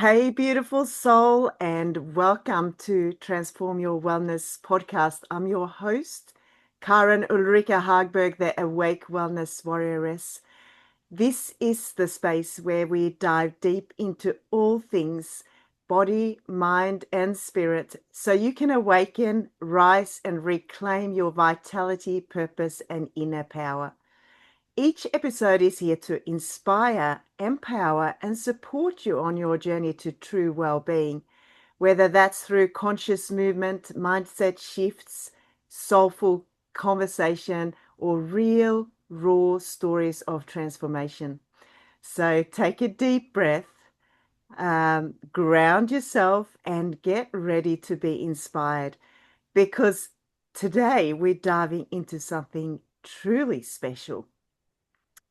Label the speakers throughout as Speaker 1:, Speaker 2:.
Speaker 1: Hey, beautiful soul, and welcome to Transform Your Wellness podcast. I'm your host, Karin Hagberg, the Awake Wellness Warrioress. This is the space where we dive deep into all things body, mind, and spirit so you can awaken, rise, and reclaim your vitality, purpose, and inner power. Each episode is here to inspire, empower, and support you on your journey to true well-being, whether that's through conscious movement, mindset shifts, soulful conversation, or real, raw stories of transformation. So take a deep breath, ground yourself, and get ready to be inspired because today we're diving into something truly special.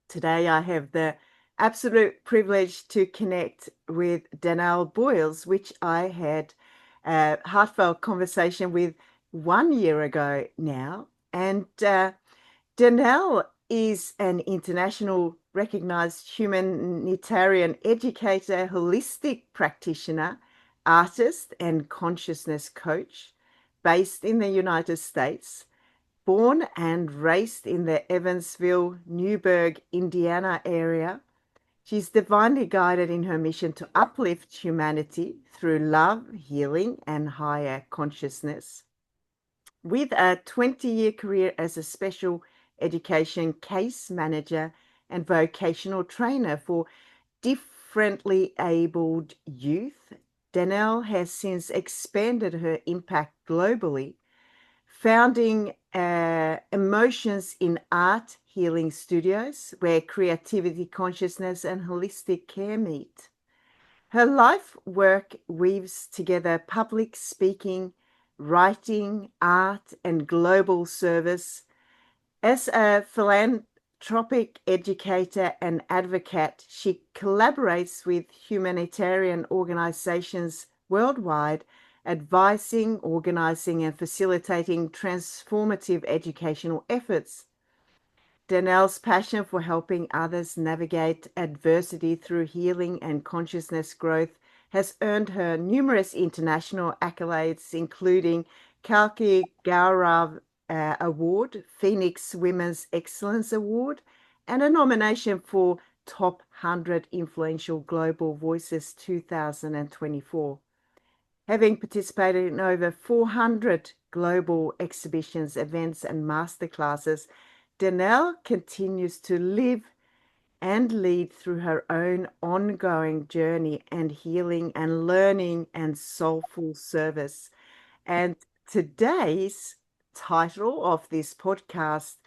Speaker 1: Today, I have the absolute privilege to connect with Danelle Boyles, which I had a heartfelt conversation with 1 year ago now. And Danelle is an international recognized humanitarian educator, holistic practitioner, artist, and consciousness coach based in the United States. Born and raised in the Evansville, Newburgh, Indiana area, she's divinely guided in her mission to uplift humanity through love, healing, and higher consciousness. With a 20-year career as a special education case manager and vocational trainer for differently abled youth, Danelle has since expanded her impact globally, founding Emotions in Art Healing Studios, where creativity, consciousness, and holistic care meet. Her life work weaves together public speaking, writing, art, and global service. As a philanthropic educator and advocate, she collaborates with humanitarian organizations worldwide, advising, organizing, and facilitating transformative educational efforts. Danelle's passion for helping others navigate adversity through healing and consciousness growth has earned her numerous international accolades, including Kalki Gaurav Award, Phoenix Women's Excellence Award, and a nomination for Top 100 Influential Global Voices 2024. Having participated in over 400 global exhibitions, events, and masterclasses, Danelle continues to live and lead through her own ongoing journey and healing and learning and soulful service. And today's title of this podcast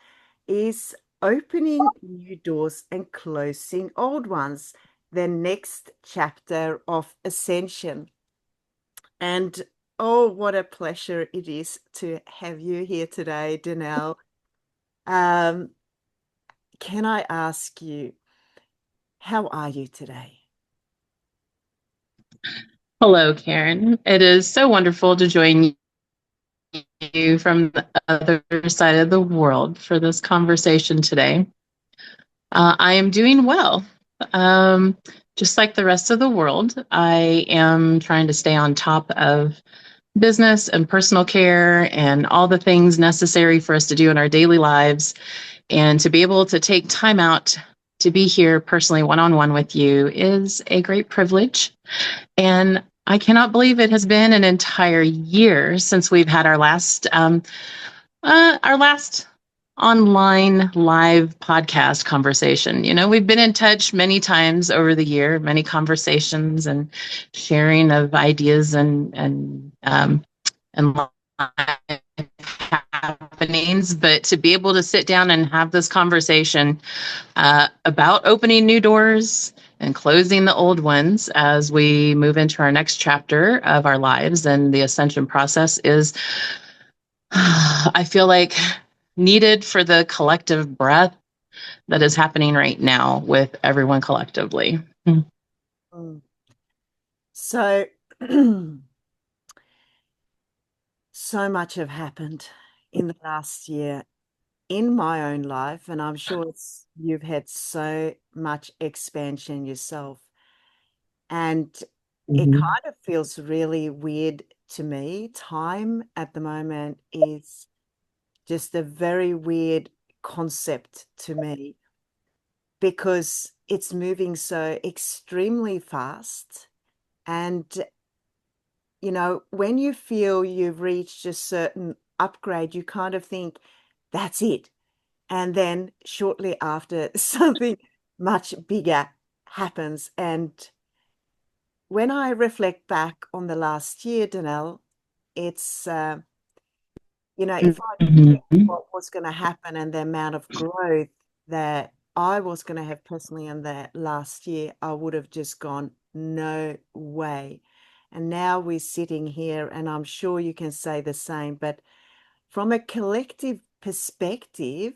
Speaker 1: is Opening New Doors and Closing Old Ones, the next chapter of Ascension. And oh, what a pleasure it is to have you here today, Danelle. Um, can I ask you, how are you today?
Speaker 2: Hello, Karen. It is so wonderful to join you from the other side of the world for this conversation today. I am doing well. Um, just like the rest of the world, I am trying to stay on top of business and personal care and all the things necessary for us to do in our daily lives. And to be able to take time out to be here personally one-on-one with you is a great privilege. And I cannot believe it has been an entire year since we've had our last online live podcast conversation. You know, we've been in touch many times over the year, many conversations and sharing of ideas and live happenings. But to be able to sit down and have this conversation about opening new doors and closing the old ones as we move into our next chapter of our lives and the ascension process is, I feel like, needed for the collective breath that is happening right now with everyone collectively.
Speaker 1: Mm. So, so much have happened in the last year in my own life, and I'm sure you've had so much expansion yourself. And it
Speaker 2: Mhm.
Speaker 1: kind of feels really weird to me. Time at the moment is just a very weird concept to me because it's moving so extremely fast. And, when you feel you've reached a certain upgrade, you kind of think, that's it. And then shortly after, something much bigger happens. And when I reflect back on the last year, Danelle, it's, if I knew
Speaker 2: Mhm.
Speaker 1: what was going to happen and the amount of growth that I was going to have personally in that last year, I would have just gone, no way. And now we're sitting here, and I'm sure you can say the same. But from a collective perspective,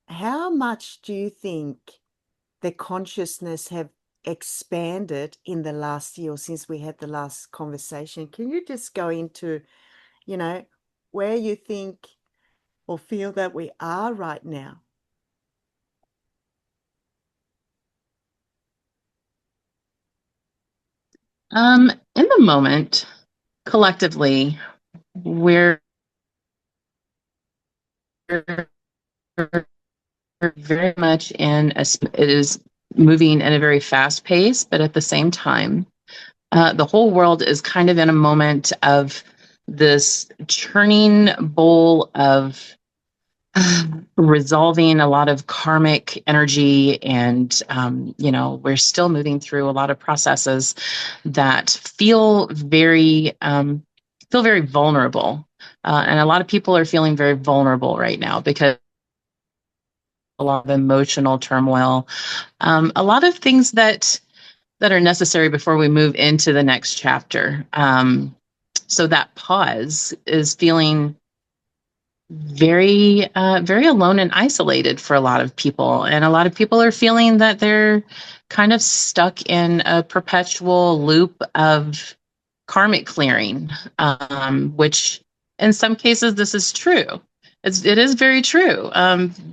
Speaker 1: how much do you think the consciousness have expanded in the last year or since we had the last conversation? Can you just go into, you know, where you think or feel that we are right now?
Speaker 2: In the moment, collectively, we're very much it is moving at a very fast pace, but at the same time, the whole world is kind of in a moment of this churning bowl of resolving a lot of karmic energy. And, we're still moving through a lot of processes that feel very vulnerable. And a lot of people are feeling very vulnerable right now because a lot of emotional turmoil, a lot of things that are necessary before we move into the next chapter. So that pause is feeling very alone and isolated for a lot of people, and a lot of people are feeling that they're kind of stuck in a perpetual loop of karmic clearing, which in some cases this is true. It is very true,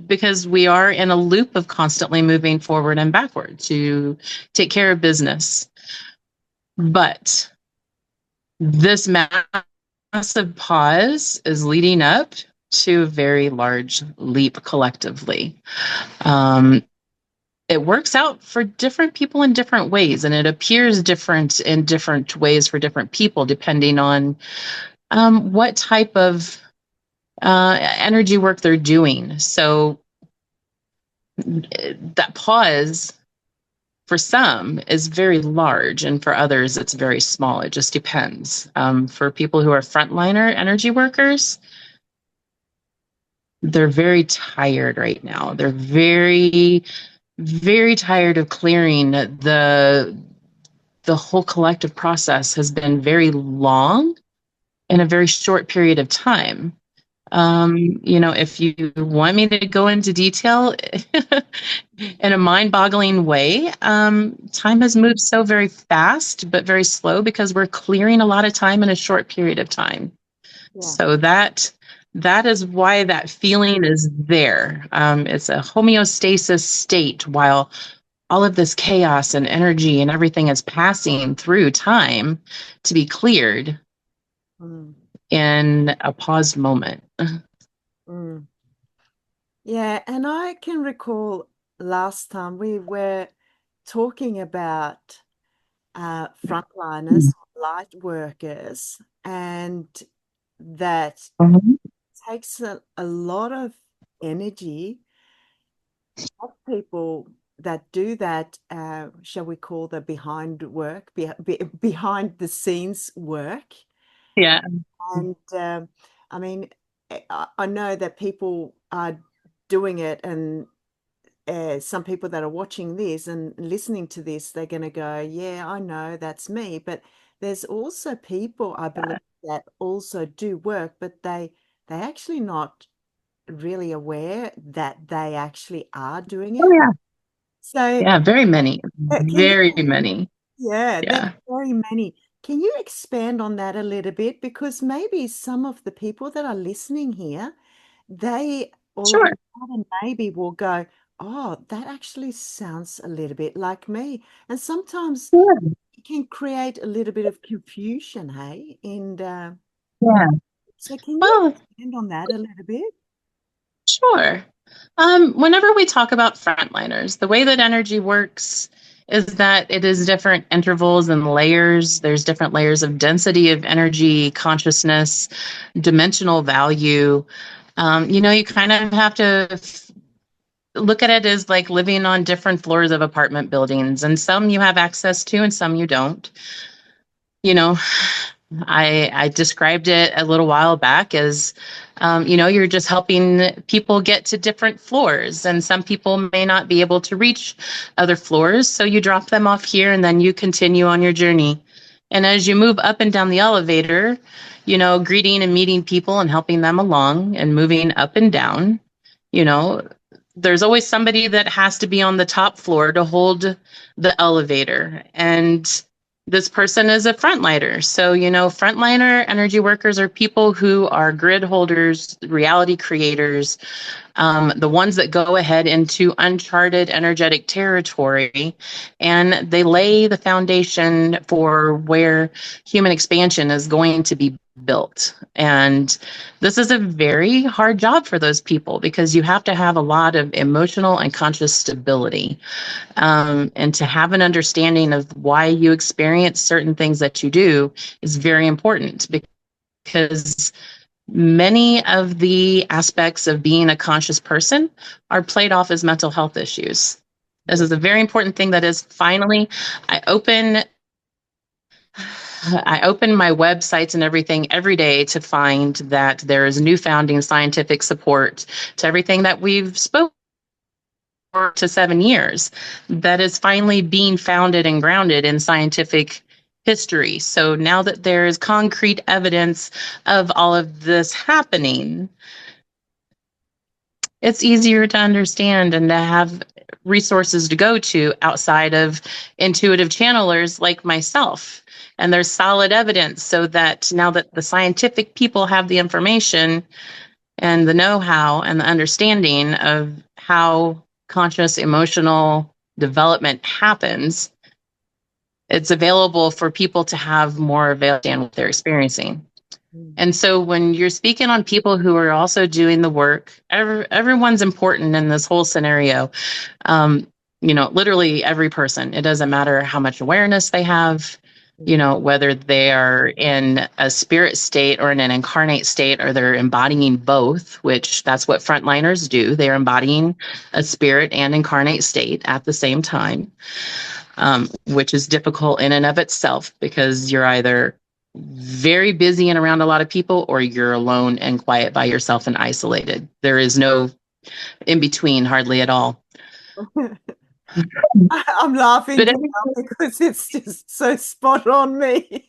Speaker 2: because we are in a loop of constantly moving forward and backward to take care of business. But this massive pause is leading up to a very large leap collectively. Um, it works out for different people in different ways, and it appears different in different ways for different people, depending on what type of energy work they're doing. So that pause for some is very large, and for others it's very small. It just depends. For people who are frontliner energy workers, they're very tired right now. They're very, very tired of clearing. The whole collective process has been very long in a very short period of time. If you want me to go into detail in a mind-boggling way, time has moved so very fast, but very slow because we're clearing a lot of time in a short period of time.
Speaker 1: Yeah.
Speaker 2: So that is why that feeling is there. It's a homeostasis state while all of this chaos and energy and everything is passing through time to be cleared
Speaker 1: Mm,
Speaker 2: in a paused moment.
Speaker 1: mm. Yeah, and I can recall last time we were talking about frontliners, light workers, and that
Speaker 2: Mhm.
Speaker 1: takes a lot of energy of people that do that, shall we call the behind work, behind the scenes work.
Speaker 2: Yeah.
Speaker 1: And I mean, I know that people are doing it, and some people that are watching this and listening to this, they're going to go, yeah, I know that's me. But there's also people, I believe, that also do work, but they actually not really aware that they actually are doing
Speaker 2: Oh
Speaker 1: it.
Speaker 2: yeah.
Speaker 1: So
Speaker 2: Yeah, very many.
Speaker 1: can you,
Speaker 2: Very many.
Speaker 1: yeah, there's
Speaker 2: Yeah.
Speaker 1: very many. Can you expand on that a little bit? Because maybe some of the people that are listening here, they all of a
Speaker 2: Sure.
Speaker 1: sudden maybe will go, oh, that actually sounds a little bit like me. And sometimes
Speaker 2: Yeah.
Speaker 1: can create a little bit of confusion, hey? And
Speaker 2: Yeah.
Speaker 1: so can you
Speaker 2: Well,
Speaker 1: expand on that a little bit?
Speaker 2: sure. Whenever we talk about frontliners, the way that energy works is that it is different intervals and layers. There's different layers of density of energy, consciousness, dimensional value. You kind of have to look at it as like living on different floors of apartment buildings, and some you have access to and some you don't. You know, I described it a little while back as, you're just helping people get to different floors, and some people may not be able to reach other floors. So you drop them off here and then you continue on your journey. And as you move up and down the elevator, greeting and meeting people and helping them along and moving up and down, you know, there's always somebody that has to be on the top floor to hold the elevator. And this person is a frontliner. So, frontliner energy workers are people who are grid holders, reality creators, the ones that go ahead into uncharted energetic territory, and they lay the foundation for where human expansion is going to be built. And this is a very hard job for those people because you have to have a lot of emotional and conscious stability, and to have an understanding of why you experience certain things that you do is very important, because many of the aspects of being a conscious person are played off as mental health issues. This
Speaker 1: Yeah.
Speaker 2: is a very important thing. That is, finally, I open my websites and everything every day to find that there is newfound scientific support to everything that we've spoken to 7 years, that is finally being founded and grounded in scientific history. So now that there is concrete evidence of all of this happening, it's easier to understand and to have resources to go to outside of intuitive channelers like myself. And there's solid evidence, so that now that the scientific people have the information and the know-how and the understanding of how conscious emotional development happens, it's available for people to have more available in what they're experiencing.
Speaker 1: Mm.
Speaker 2: And so when you're speaking on people who are also doing the work, everyone's important in this whole scenario. Literally every person. It doesn't matter how much awareness they have, whether they are in a spirit state or in an incarnate state, or they're embodying both, which that's what frontliners do. They're embodying a spirit and incarnate state at the same time, which is difficult in and of itself, because you're either very busy and around a lot of people, or you're alone and quiet by yourself and isolated. There is no in between, hardly at all.
Speaker 1: I'm laughing
Speaker 2: But
Speaker 1: now because it's just so spot on me.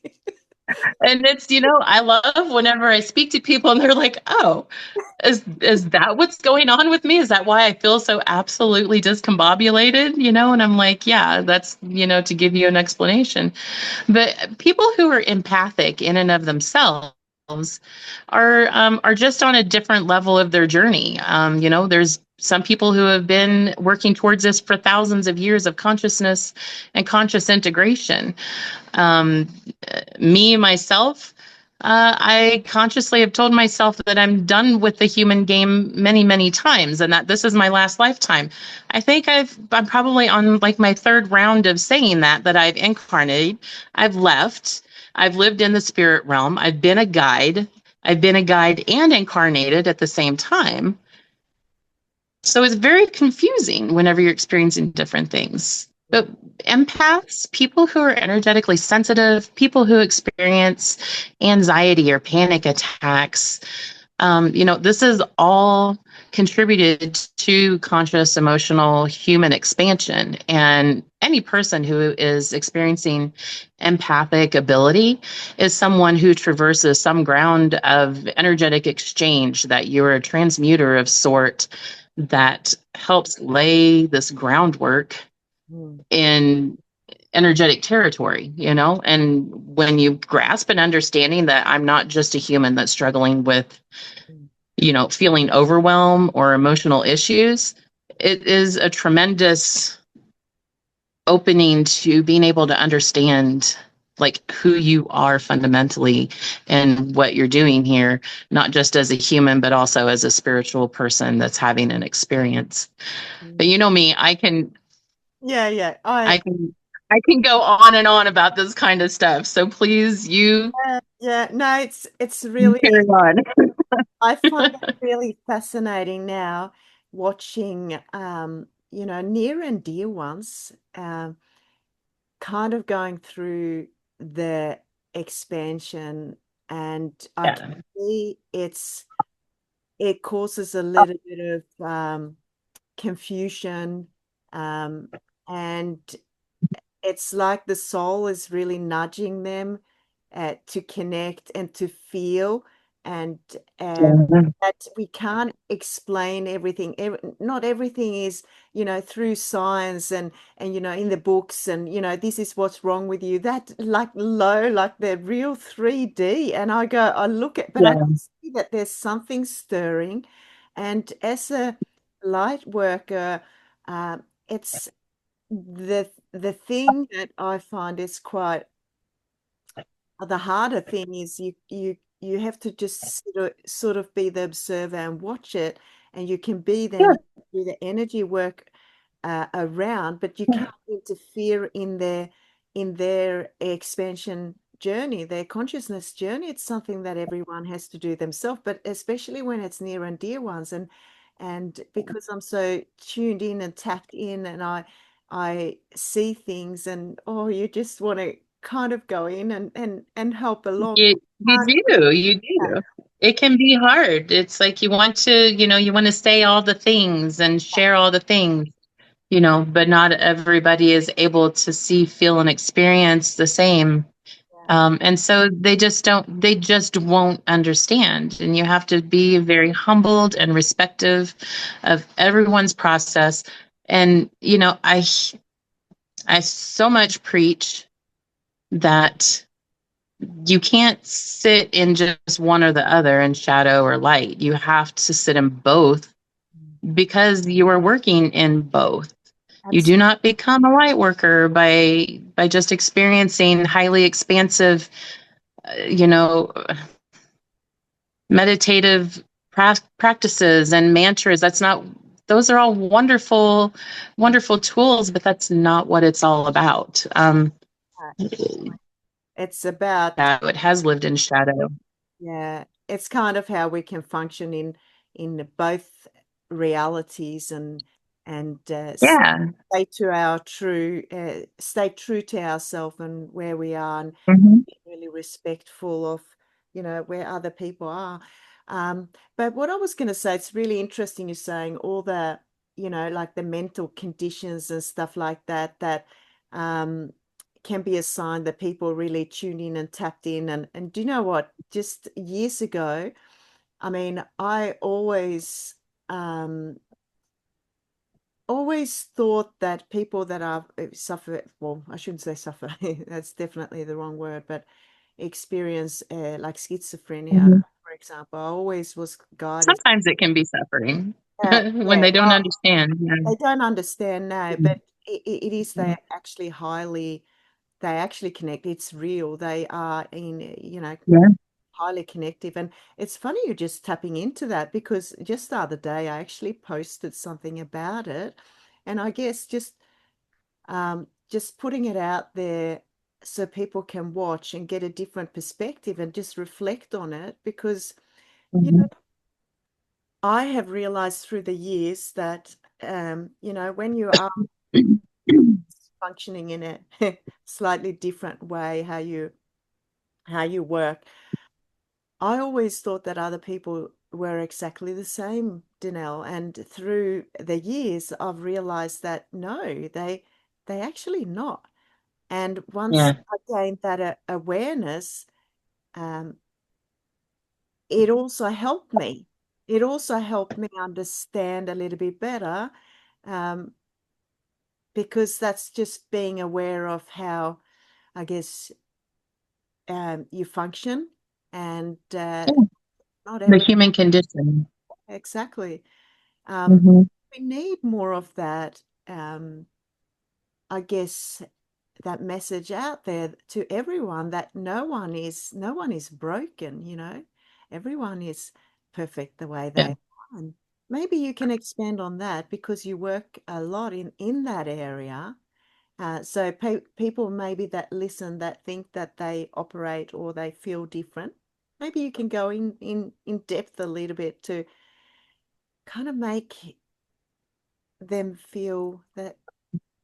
Speaker 2: and it's, I love whenever I speak to people and they're like, oh, is that what's going on with me? Is that why I feel so absolutely discombobulated? And I'm like, yeah, that's, to give you an explanation. But people who are empathic in and of themselves are just on a different level of their journey. There's some people who have been working towards this for thousands of years of consciousness and conscious integration. Um, Me, myself, I consciously have told myself that I'm done with the human game many, many times, and that this is my last lifetime. I think I'm probably on like my third round of saying that I've incarnated, I've left, I've lived in the spirit realm, I've been a guide. I've been a guide and incarnated at the same time. So it's very confusing whenever you're experiencing different things. But empaths, people who are energetically sensitive, people who experience anxiety or panic attacks, this is all contributed to conscious, emotional, human expansion. And any person who is experiencing empathic ability is someone who traverses some ground of energetic exchange, that you're a transmuter of sort that helps lay this groundwork
Speaker 1: Mm.
Speaker 2: in energetic territory, and when you grasp an understanding that I'm not just a human that's struggling with, feeling overwhelm or emotional issues, it is a tremendous opening to being able to understand like who you are fundamentally and what you're doing here, not just as a human, but also as a spiritual person that's having an experience. But you know me,
Speaker 1: Yeah, yeah.
Speaker 2: I can, I can go on and on about this kind of stuff. So please,
Speaker 1: Yeah, no, it's
Speaker 2: you
Speaker 1: really,
Speaker 2: carry on.
Speaker 1: I find it really fascinating now watching near and dear ones kind of going through the expansion, and I can
Speaker 2: Yeah.
Speaker 1: see it causes a little bit of confusion, um, and it's like the soul is really nudging them to connect and to feel, and
Speaker 2: Yeah.
Speaker 1: that we can't explain everything. Not everything is, through science and in the books, and this is what's wrong with you. That like low, like the real 3D, and I look at, but I
Speaker 2: Yeah.
Speaker 1: see that there's something stirring, and as a light worker, it's the thing that I find is quite the harder thing is you have to just sort of be the observer and watch it, and you can be then
Speaker 2: Yeah.
Speaker 1: you can do the energy work around, but you
Speaker 2: Yeah.
Speaker 1: can't interfere in their expansion journey, their consciousness journey. It's something that everyone has to do themselves, but especially when it's near and dear ones, and because I'm so tuned in and tapped in, and I see things, and oh, you just want to kind of go in and help along.
Speaker 2: You
Speaker 1: Can't
Speaker 2: do. You
Speaker 1: do
Speaker 2: do. It can be hard. It's like you want to, you want to say all the things and share all the things, but not everybody is able to see, feel, and experience the same.
Speaker 1: that.
Speaker 2: And so they just won't understand. And you have to be very humbled and respective of everyone's process. And, I so much preach that you can't sit in just one or the other in shadow or light. You have to sit in both because you are working in both. You
Speaker 1: Absolutely.
Speaker 2: do not become a light worker by just experiencing highly expansive, you know, meditative practices and mantras. That's not those are all wonderful, wonderful tools, but that's not what it's all about.
Speaker 1: It's about,
Speaker 2: That it has lived in shadow.
Speaker 1: yeah, it's kind of how we can function in both realities, and
Speaker 2: Yeah.
Speaker 1: stay true to ourselves and where we are, and
Speaker 2: Mhm.
Speaker 1: be really respectful of where other people are. But what I was going to say, it's really interesting you're saying all the like the mental conditions and stuff like that um can be a sign that people really tuned in and tapped in, and do you know what, just years ago, I mean, I always thought that people that are suffer, well, I shouldn't say suffer, that's definitely the wrong word, but experience like schizophrenia,
Speaker 2: Mhm.
Speaker 1: for example, I always was guided.
Speaker 2: Sometimes it can be suffering when
Speaker 1: Yeah,
Speaker 2: they don't
Speaker 1: well,
Speaker 2: understand. Yeah.
Speaker 1: they don't understand now,
Speaker 2: Mhm.
Speaker 1: but it is, they actually connect. It's real. They are
Speaker 2: Yeah.
Speaker 1: highly connective. And it's funny you're just tapping into that, because just the other day I actually posted something about it. And I guess just putting it out there so people can watch and get a different perspective and just reflect on it, because you know
Speaker 2: Mhm.
Speaker 1: I have realized through the years that when you are functioning in a slightly different way, how you work, I always thought that other people were exactly the same, Danelle. And through the years, I've realized that no, they actually not. And once
Speaker 2: Yeah.
Speaker 1: I gained that awareness, um, it also helped me. It also helped me understand a little bit better, um, because that's just being aware of how, I guess, you function, and
Speaker 2: Yeah.
Speaker 1: not
Speaker 2: The
Speaker 1: every
Speaker 2: human condition.
Speaker 1: exactly. Um,
Speaker 2: Mhm.
Speaker 1: we need more of that. Um, I guess, that message out there to everyone that no one is broken, everyone is perfect the way they
Speaker 2: Yeah.
Speaker 1: are. And maybe you can expand on that because you work a lot in that area. So people maybe that listen that think that they operate or they feel different, maybe you can go in depth a little bit to kind of make them feel that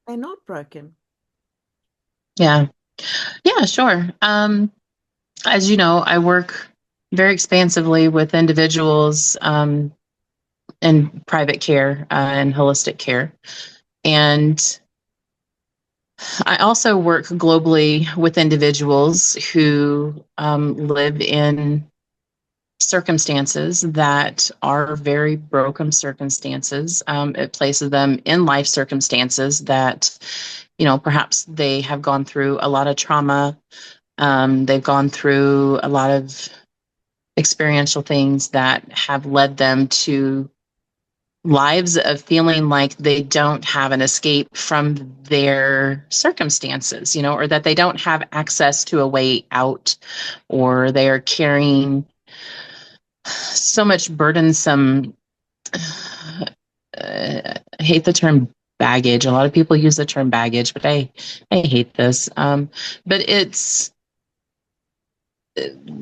Speaker 1: they're not broken.
Speaker 2: Yeah. Yeah, sure. As you know, I work very expansively with individuals in private care and holistic care. And I also work globally with individuals who live in circumstances that are very broken circumstances. It places them in life circumstances that, perhaps they have gone through a lot of trauma. They've gone through a lot of experiential things that have led them to lives of feeling like they don't have an escape from their circumstances, or that they don't have access to a way out, or they are carrying so much burdensome, I hate the term baggage. A lot of people use the term baggage, but I hate this. But it's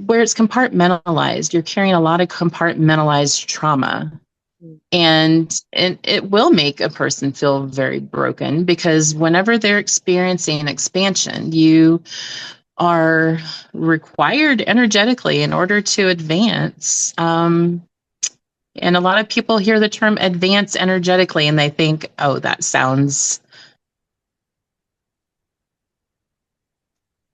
Speaker 2: where it's compartmentalized. You're carrying a lot of compartmentalized trauma,
Speaker 1: Mm.
Speaker 2: and it will make a person feel very broken, because whenever they're experiencing expansion, you are required energetically in order to advance. And a lot of people hear the term advance energetically and they think, oh, that sounds,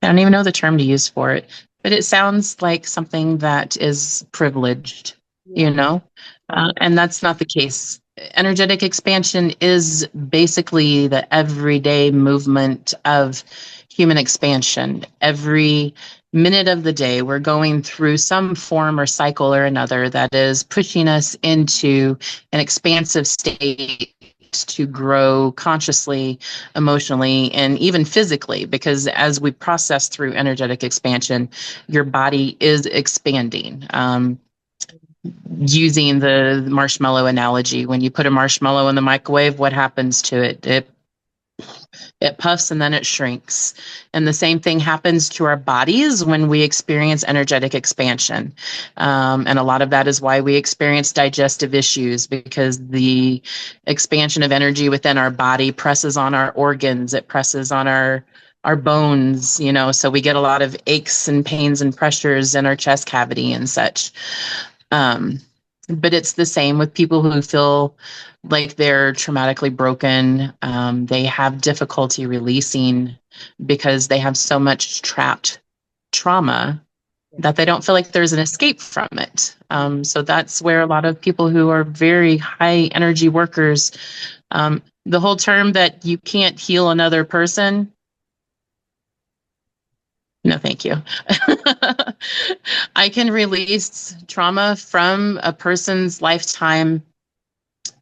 Speaker 2: I don't even know the term to use for it, but it sounds like something that is privileged, you
Speaker 1: Yeah.
Speaker 2: know?
Speaker 1: Yeah.
Speaker 2: And that's not the case. Energetic expansion is basically the everyday movement of human expansion. Every minute of the day, we're going through some form or cycle or another that is pushing us into an expansive state to grow consciously, emotionally, and even physically, because as we process through energetic expansion, your body is expanding. Using the marshmallow analogy, when you put a marshmallow in the microwave, what happens to it? It puffs and then it shrinks. And the same thing happens to our bodies when we experience energetic expansion. And a lot of that is why we experience digestive issues, because the expansion of energy within our body presses on our organs, it presses on our bones, so we get a lot of aches and pains and pressures in our chest cavity and such. Um, but it's the same with people who feel like they're traumatically broken. They have difficulty releasing because they have so much trapped trauma that they don't feel like there's an escape from it. So that's where a lot of people who are very high energy workers, the whole term that you can't heal another person, no, thank you. I can release trauma from a person's lifetime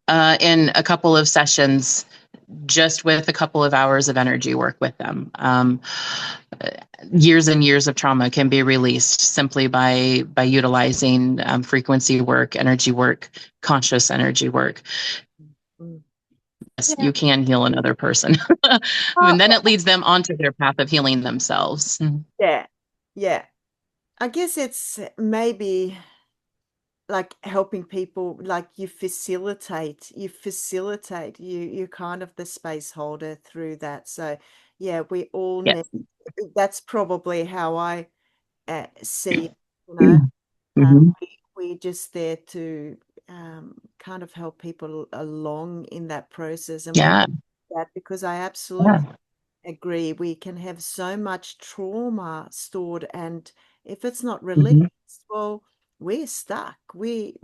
Speaker 2: in a couple of sessions, just with a couple of hours of energy work with them. Years and years of trauma can be released simply by utilizing frequency work, energy work, conscious energy work.
Speaker 1: Mm.
Speaker 2: Yes,
Speaker 1: Yeah.
Speaker 2: you can heal another person.
Speaker 1: Oh,
Speaker 2: And then it leads them onto their path of healing themselves.
Speaker 1: yeah. Yeah. I guess it's maybe like helping people, like you're kind of the space holder through that. So yeah, we all need,
Speaker 2: Yes.
Speaker 1: that's probably how I see it, you know.
Speaker 2: Mm-hmm.
Speaker 1: We're just there to kind of help people along in that process. And when
Speaker 2: Yeah.
Speaker 1: that, because I absolutely
Speaker 2: Yeah.
Speaker 1: agree, we can have so much trauma stored, and if it's not released,
Speaker 2: Mm-hmm.
Speaker 1: well, we're stuck. We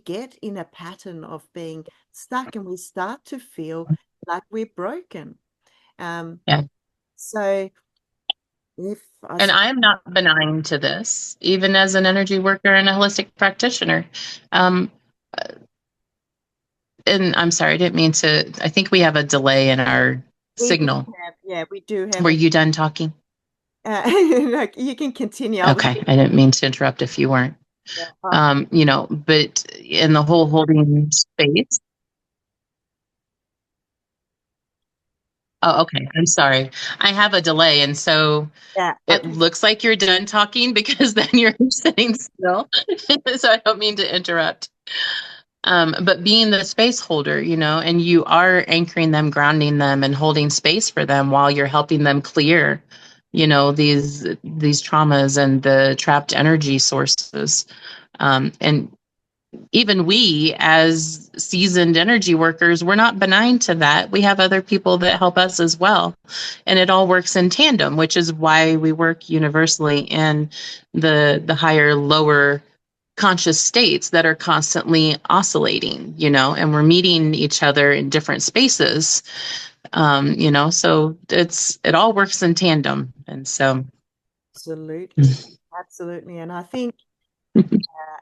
Speaker 1: get in a pattern of being stuck, and we start to feel like we're broken. Um,
Speaker 2: Yeah.
Speaker 1: so if I
Speaker 2: And
Speaker 1: suppose,
Speaker 2: I am not benign to this, even as an energy worker and a holistic practitioner. Um, and I'm sorry, I didn't mean to. I think we have a delay in our
Speaker 1: We do
Speaker 2: signal.
Speaker 1: have, yeah, we do have
Speaker 2: Were
Speaker 1: a,
Speaker 2: you done talking?
Speaker 1: like, you can continue. I was
Speaker 2: Okay, I didn't mean to interrupt if you weren't.
Speaker 1: yeah,
Speaker 2: But in the whole holding space. Oh, okay. I'm sorry. I have a delay, and so
Speaker 1: yeah, I
Speaker 2: it
Speaker 1: can,
Speaker 2: looks like you're done talking because then you're sitting still. So I don't mean to interrupt. But being the space holder, and you are anchoring them, grounding them, and holding space for them while you're helping them clear, these traumas and the trapped energy sources. And even we, as seasoned energy workers, we're not benign to that. We have other people that help us as well, and it all works in tandem, which is why we work universally in the higher, lower conscious states that are constantly oscillating, and we're meeting each other in different spaces, so it all works in tandem. And so
Speaker 1: absolutely, absolutely. And I think,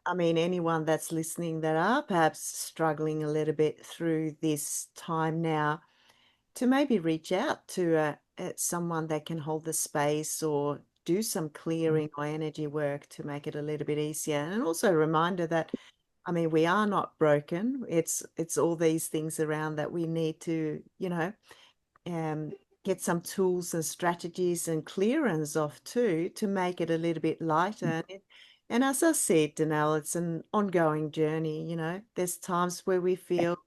Speaker 1: I mean, anyone that's listening that are perhaps struggling a little bit through this time now, to maybe reach out to someone that can hold the space or do some clearing or energy work to make it a little bit easier. And also a reminder that, I mean, we are not broken. It's all these things around that we need to, um, get some tools and strategies and clearance off too to make it a little bit lighter. And as I said, Danelle, it's an ongoing journey. There's times where we feel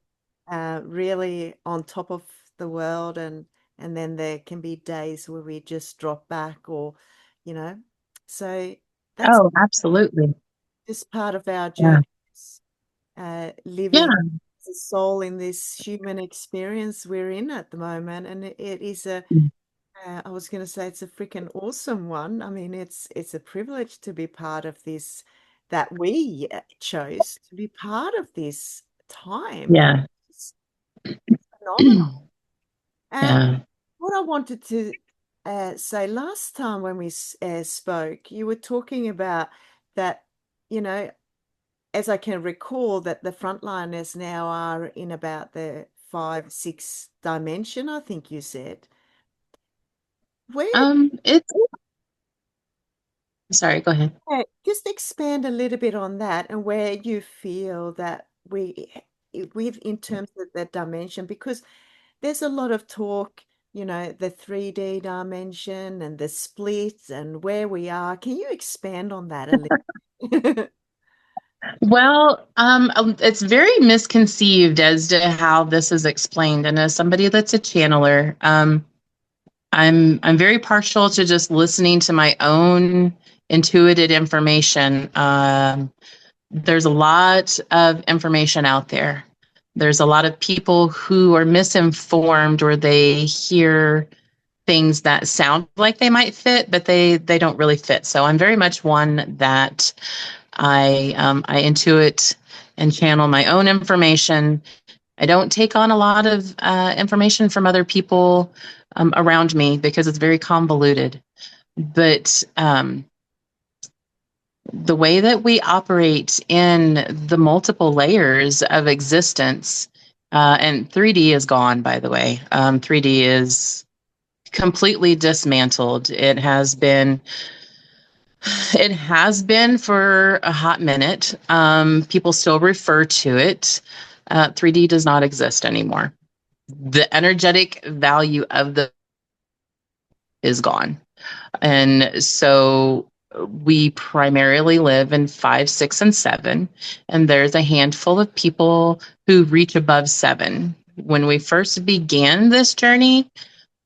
Speaker 1: really on top of the world, and then there can be days where we just drop back, or you know, so that's
Speaker 2: oh, absolutely.
Speaker 1: just part of our
Speaker 2: Yeah.
Speaker 1: journey,
Speaker 2: Yeah.
Speaker 1: living as a soul in this human experience we're in at the moment. And it is I was going to say it's a freaking awesome one. I mean, it's a privilege to be part of this, that we chose to be part of this time.
Speaker 2: Yeah.
Speaker 1: It's phenomenal. And
Speaker 2: Yeah.
Speaker 1: what I wanted to say, last time when we spoke, you were talking about that, you know, as I can recall, that the frontliners now are in about the 5, 6 dimension, I think you said. Where,
Speaker 2: It's sorry, go ahead.
Speaker 1: just expand a little bit on that, and where you feel that with in terms of the dimension, because there's a lot of talk, the 3D dimension and the splits and where we are. Can you expand on that a little?
Speaker 2: Well, it's very misconceived as to how this is explained. And as somebody that's a channeler, I'm very partial to just listening to my own intuited information. There's a lot of information out there. There's a lot of people who are misinformed, or they hear things that sound like they might fit, but they don't really fit. So I'm very much one that I intuit and channel my own information. I don't take on a lot of information from other people around me because it's very convoluted. But the way that we operate in the multiple layers of existence, and 3D is gone, by the way. 3D is completely dismantled. It has been for a hot minute. People still refer to it. 3D does not exist anymore. The energetic value of the is gone. And so we primarily live in 5, 6, and 7. And there's a handful of people who reach above 7. When we first began this journey,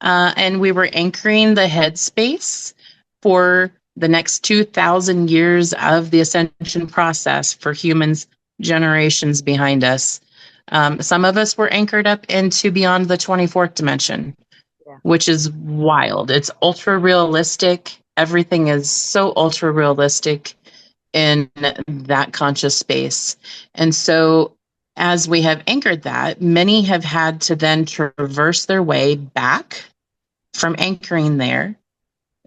Speaker 2: and we were anchoring the headspace for the next 2,000 years of the ascension process for humans, generations behind us. Some of us were anchored up into beyond the 24th dimension,
Speaker 1: Yeah.
Speaker 2: which is wild. It's ultra realistic. Everything is so ultra realistic in that conscious space. And so, as we have anchored that, many have had to then traverse their way back from anchoring there.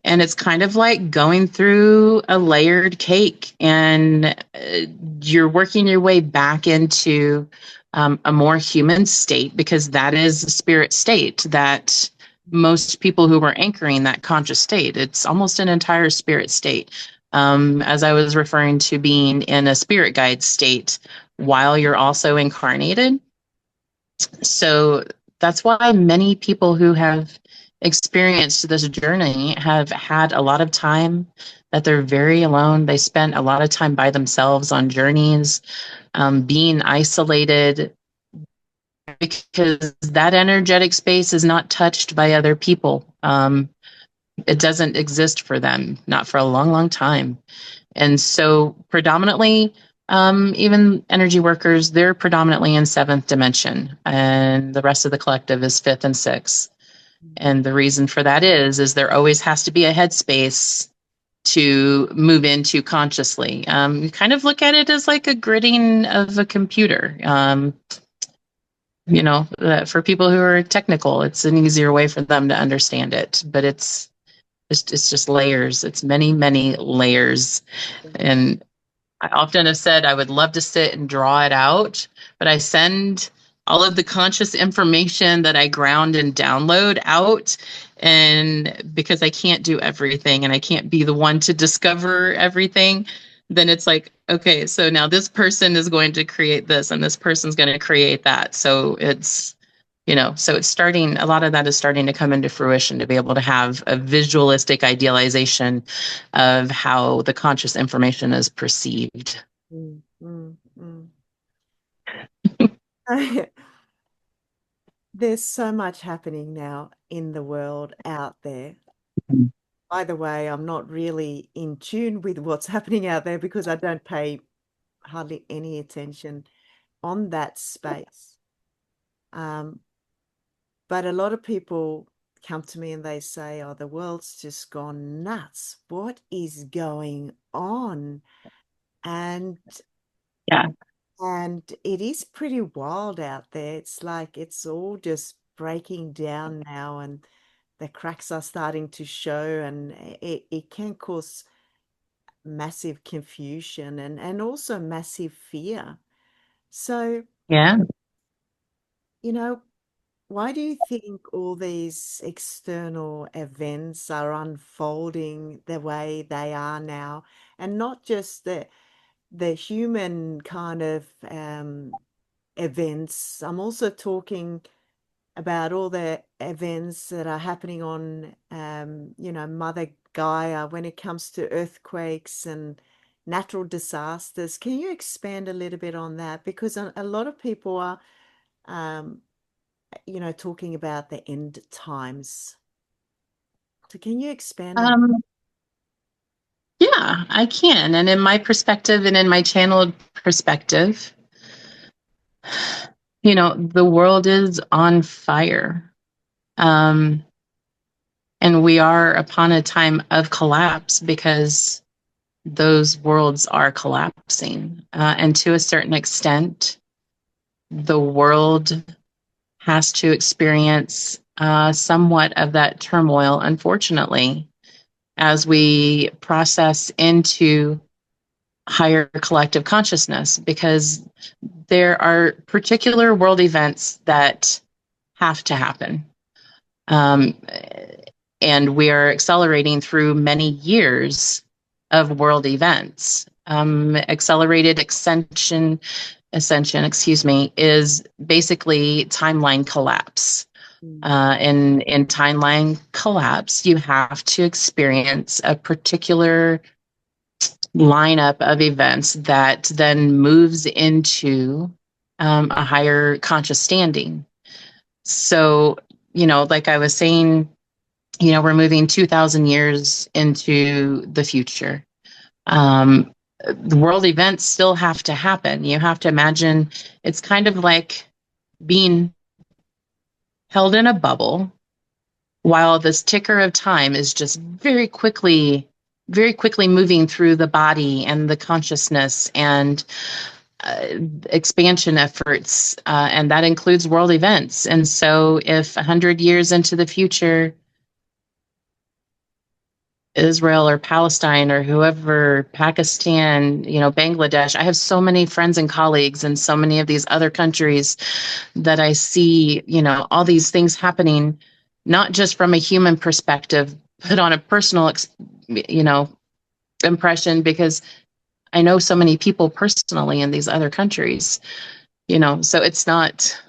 Speaker 2: And it's kind of like going through a layered cake, and you're working your way back into a more human state, because that is the spirit state that most people who were anchoring that conscious state. It's almost an entire spirit state. As I was referring to being in a spirit guide state while you're also incarnated. So that's why many people who have experienced this journey have had a lot of time that they're very alone. They spent a lot of time by themselves on journeys, being isolated, because that energetic space is not touched by other people. It doesn't exist for them, not for a long, long time. And so predominantly, even energy workers, they're predominantly in seventh dimension, and the rest of the collective is fifth and sixth. And the reason for that is there always has to be a headspace to move into consciously. You kind of look at it as like a gridding of a computer. For people who are technical, it's an easier way for them to understand it, but it's just layers. It's many, many layers. And I often have said I would love to sit and draw it out, but I send all of the conscious information that I ground and download out. And because I can't do everything and I can't be the one to discover everything, then it's like, okay, so now this person is going to create this and this person's going to create that. So it's starting, a lot of that is starting to come into fruition to be able to have a visualistic idealization of how the conscious information is perceived.
Speaker 1: Mm, mm, mm. There's so much happening now in the world out there. By the way, I'm not really in tune with what's happening out there because I don't pay hardly any attention on that space. But a lot of people come to me and they say, oh, the world's just gone nuts. What is going on? And
Speaker 2: Yeah.
Speaker 1: And it is pretty wild out there. It's like it's all just breaking down now, and the cracks are starting to show, and it can cause massive confusion and also massive fear. So,
Speaker 2: Yeah.
Speaker 1: you know, why do you think all these external events are unfolding the way they are now, and not just the human kind of events? I'm also talking about all the events that are happening on, Mother Gaia when it comes to earthquakes and natural disasters. Can you expand a little bit on that? Because a lot of people are, um, talking about the end times. So can you expand on?
Speaker 2: Um, yeah, I can. And in my perspective and in my channeled perspective, the world is on fire. And we are upon a time of collapse because those worlds are collapsing. And to a certain extent, the world has to experience somewhat of that turmoil, unfortunately, as we process into higher collective consciousness, because there are particular world events that have to happen. And we are accelerating through many years of world events. Accelerated ascension, excuse me, is basically timeline collapse. In timeline collapse, you have to experience a particular lineup of events that then moves into a higher conscious standing. So, like I was saying, we're moving 2,000 years into the future. The world events still have to happen. You have to imagine it's kind of like being held in a bubble while this ticker of time is just very quickly moving through the body and the consciousness and expansion efforts, and that includes world events. And so if 100 years into the future, Israel or Palestine or whoever, Pakistan, Bangladesh, I have so many friends and colleagues in so many of these other countries that I see, all these things happening. not just from a human perspective, but on a personal, impression, because I know so many people personally in these other countries, so it's not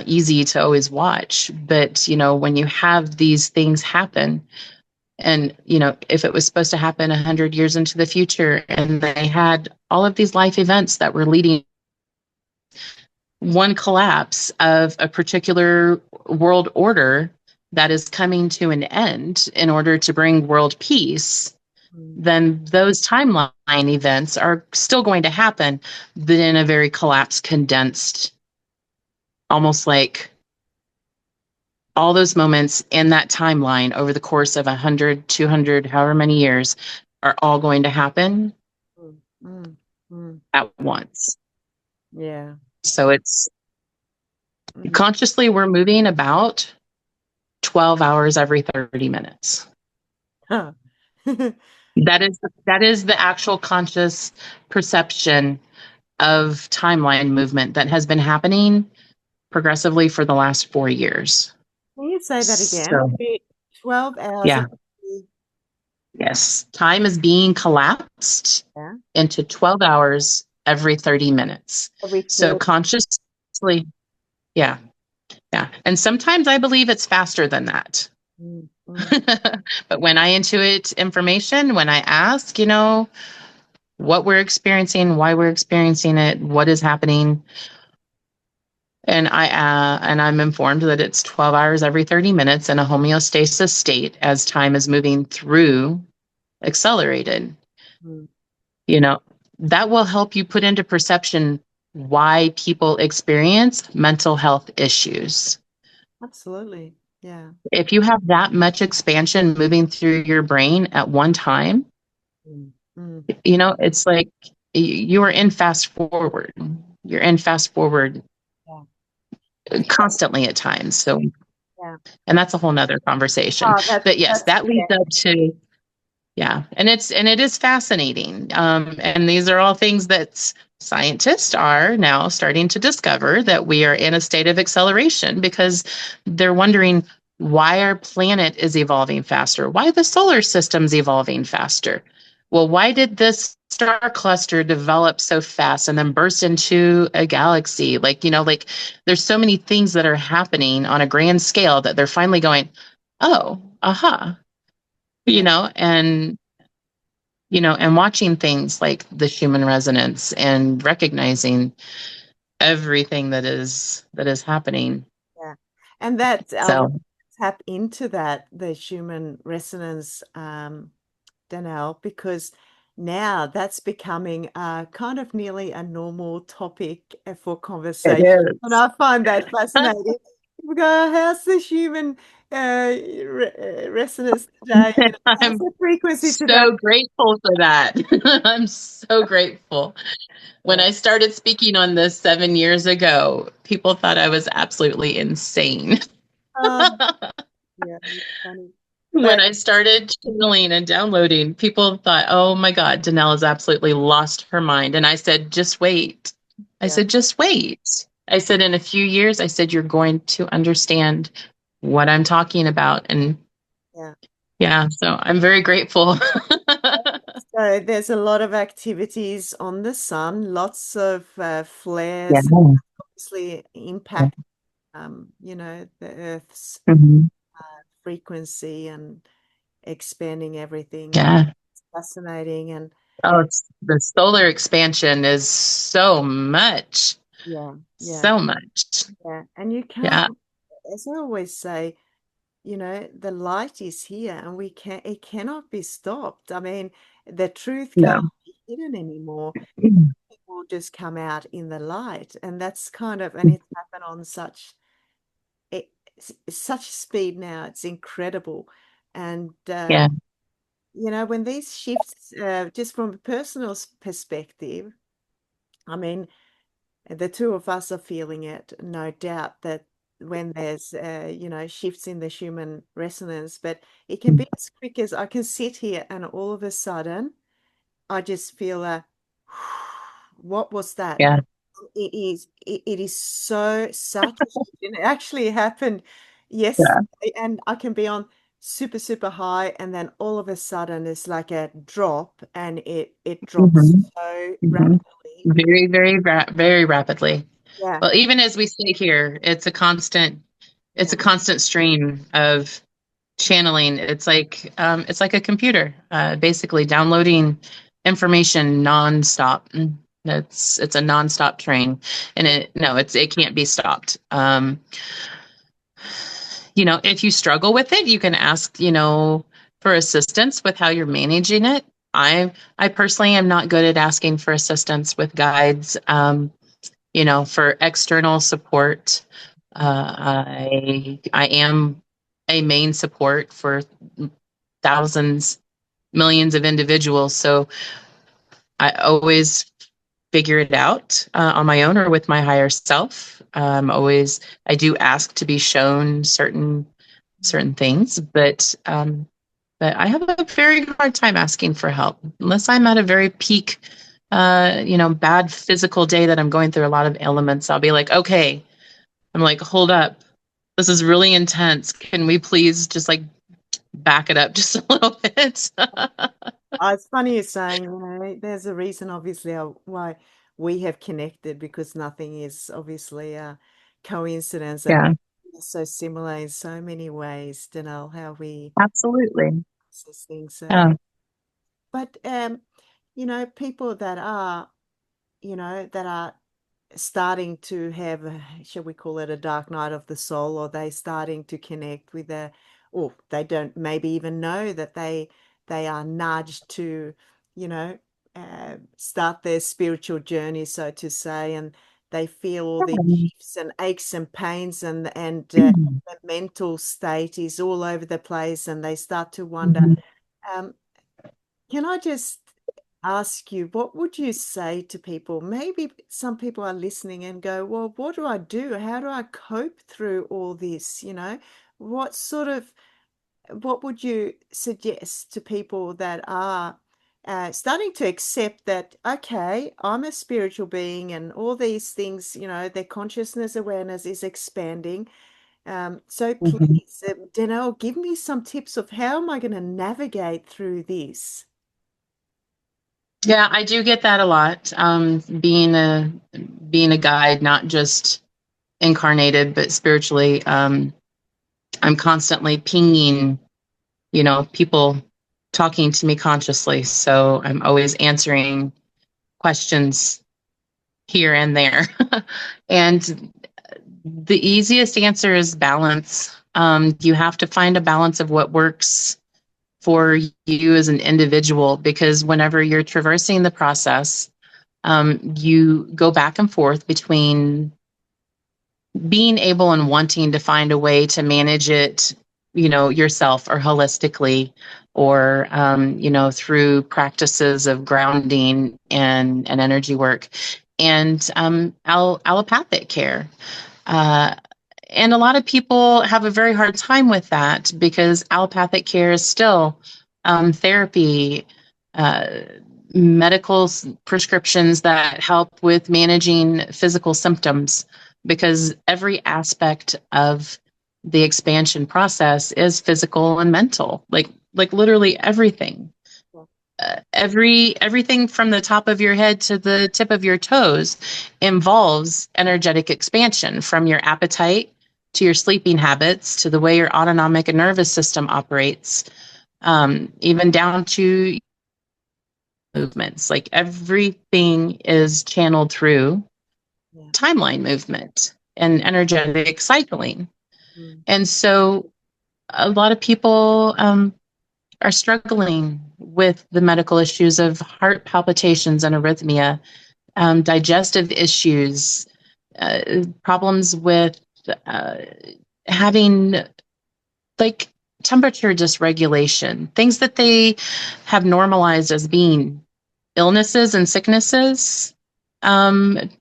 Speaker 2: easy to always watch. But, when you have these things happen, and, if it was supposed to happen 100 years into the future, and they had all of these life events that were leading one collapse of a particular world order that is coming to an end in order to bring world peace,
Speaker 1: Mm.
Speaker 2: then those timeline events are still going to happen, but in a very collapsed, condensed, almost like all those moments in that timeline over the course of 100, 200, however many years, are all going to happen
Speaker 1: Mm. Mm. Mm.
Speaker 2: at once.
Speaker 1: Yeah.
Speaker 2: So it's
Speaker 1: Mm.
Speaker 2: consciously, we're moving about 12 hours every 30 minutes.
Speaker 1: Huh.
Speaker 2: That is the actual conscious perception of timeline movement that has been happening progressively for the last 4 years.
Speaker 1: Can you say that again?
Speaker 2: So,
Speaker 1: 12 hours
Speaker 2: yeah,
Speaker 1: of
Speaker 2: yes. Time is being collapsed
Speaker 1: yeah,
Speaker 2: into 12 hours every 30 minutes.
Speaker 1: every
Speaker 2: So,
Speaker 1: third.
Speaker 2: consciously, yeah, yeah. And sometimes I believe it's faster than that.
Speaker 1: Mm. Mm.
Speaker 2: But when I intuit information, when I ask, what we're experiencing, why we're experiencing it, what is happening, and I'm informed that it's 12 hours every 30 minutes in a homeostasis state as time is moving through accelerated.
Speaker 1: Mm.
Speaker 2: You know, that will help you put into perception why people experience mental health issues.
Speaker 1: Absolutely. Yeah.
Speaker 2: If you have that much expansion moving through your brain at one time,
Speaker 1: Mm. Mm.
Speaker 2: it's like you are in fast forward. You're in fast forward
Speaker 1: Yeah.
Speaker 2: constantly at times. So,
Speaker 1: Yeah.
Speaker 2: and that's a whole nother conversation.
Speaker 1: Oh,
Speaker 2: But yes,
Speaker 1: that's
Speaker 2: that
Speaker 1: yeah.
Speaker 2: leads up to, yeah, and it is fascinating. And these are all things that scientists are now starting to discover, that we are in a state of acceleration, because they're wondering why our planet is evolving faster, why the solar system's evolving faster. Well, why did this star cluster develop so fast and then burst into a galaxy? Like there's so many things that are happening on a grand scale that they're finally going, oh, aha,
Speaker 1: Yeah.
Speaker 2: and and watching things like the human resonance and recognizing everything that is happening.
Speaker 1: Yeah. And that I want
Speaker 2: So,
Speaker 1: to tap into that, the human resonance, Danelle, because now that's becoming kind of nearly a normal topic for
Speaker 2: it
Speaker 1: conversation. And
Speaker 2: is.
Speaker 1: I find that fascinating. People go, how's the human resonance today? How's
Speaker 2: I'm
Speaker 1: the frequency today?
Speaker 2: so grateful for that. I'm so grateful. When
Speaker 1: Yeah.
Speaker 2: I started speaking on this 7 years ago, people thought I was absolutely insane.
Speaker 1: Oh, yeah, it's funny.
Speaker 2: When
Speaker 1: But
Speaker 2: I started channeling and downloading, people thought, oh my God, Danelle has absolutely lost her mind. And I said, just wait. I
Speaker 1: yeah,
Speaker 2: said, just wait. I said, in a few years, I said, you're going to understand what I'm talking about. And
Speaker 1: yeah.
Speaker 2: yeah, so I'm very grateful.
Speaker 1: So there's a lot of activities on the sun, lots of
Speaker 2: Yeah.
Speaker 1: flares, obviously impact, the Earth's
Speaker 2: Mhm.
Speaker 1: frequency and expanding everything. And
Speaker 2: Yeah.
Speaker 1: it's fascinating. And
Speaker 2: Oh, the solar expansion is so much,
Speaker 1: yeah, yeah,
Speaker 2: so much.
Speaker 1: yeah. And you
Speaker 2: Yeah.
Speaker 1: can't, as I always say, the light is here and it cannot be stopped. I mean, the truth can't
Speaker 2: No.
Speaker 1: be hidden anymore. It will just come out in the light. And that's kind of, and it's happened on it, such speed now. It's incredible. And,
Speaker 2: Yeah.
Speaker 1: when these shifts, just from a personal perspective, I mean, the two of us are feeling it, no doubt, that when there's, shifts in the human resonance, but it can be as quick as I can sit here and all of a sudden I just feel what was that?
Speaker 2: Yeah.
Speaker 1: it is so such a shift. And it actually happened
Speaker 2: Yeah.
Speaker 1: yesterday, and I can be on super, super high, and then all of a sudden it's like a drop, and it drops
Speaker 2: hmm
Speaker 1: so
Speaker 2: hmm
Speaker 1: rapidly.
Speaker 2: Very, very rapidly.
Speaker 1: Yeah,
Speaker 2: Well, even as we sit here, it's
Speaker 1: yeah.
Speaker 2: a constant stream of channeling. It's like a computer, basically downloading information nonstop. It's a nonstop train, and it can't be stopped. If you struggle with it, you can ask, for assistance with how you're managing it. I personally am not good at asking for assistance with guides. For external support. I am a main support for thousands, millions of individuals. So I always figure it out on my own or with my higher self. I do ask to be shown certain things, but I have a very hard time asking for help unless I'm at a very peak, bad physical day that I'm going through a lot of elements. I'll be like, okay, I'm like, hold up. This is really intense. Can we please just like back it up just a little bit?
Speaker 1: It's funny you're saying, there's a reason, obviously, why we have connected, because nothing is obviously a coincidence, and
Speaker 2: Yeah,
Speaker 1: we're so similar in so many ways, Danelle, how we
Speaker 2: absolutely.
Speaker 1: process things.
Speaker 2: Yeah.
Speaker 1: But people that are starting to have, shall we call it, a dark night of the soul, or they starting to connect with or they don't maybe even know that they are nudged to, you know, start their spiritual journey, so to say, and they feel all these shifts and aches and pains, and
Speaker 2: Mhm.
Speaker 1: the mental state is all over the place, and they start to wonder.
Speaker 2: Mhm.
Speaker 1: Um, can I just ask you, what would you say to people? Maybe some people are listening and go, well, what do I do? How do I cope through all this? What sort of, what would you suggest to people that are starting to accept that, okay, I'm a spiritual being, and all these things, their consciousness awareness is expanding. So
Speaker 2: Mhm.
Speaker 1: please, Danelle, give me some tips of how am I going to navigate through this?
Speaker 2: Yeah, I do get that a lot. Being a guide, not just incarnated, but spiritually, I'm constantly pinging, people talking to me consciously. So I'm always answering questions here and there. And the easiest answer is balance. You have to find a balance of what works for you as an individual, because whenever you're traversing the process, you go back and forth between being able and wanting to find a way to manage it, yourself or holistically, or, through practices of grounding and energy work and allopathic care. Uh, and a lot of people have a very hard time with that because allopathic care is still therapy, uh, medical prescriptions that help with managing physical symptoms, because every aspect of the expansion process is physical and mental, like literally everything. Everything from the top of your head to the tip of your toes involves energetic expansion, from your appetite to your sleeping habits to the way your autonomic and nervous system operates, even down to movements. Like everything is channeled through
Speaker 1: Yeah.
Speaker 2: timeline movement and energetic cycling.
Speaker 1: Mm.
Speaker 2: And so a lot of people are struggling with the medical issues of heart palpitations and arrhythmia, digestive issues, problems with uh, having like temperature dysregulation, things that they have normalized as being illnesses and sicknesses,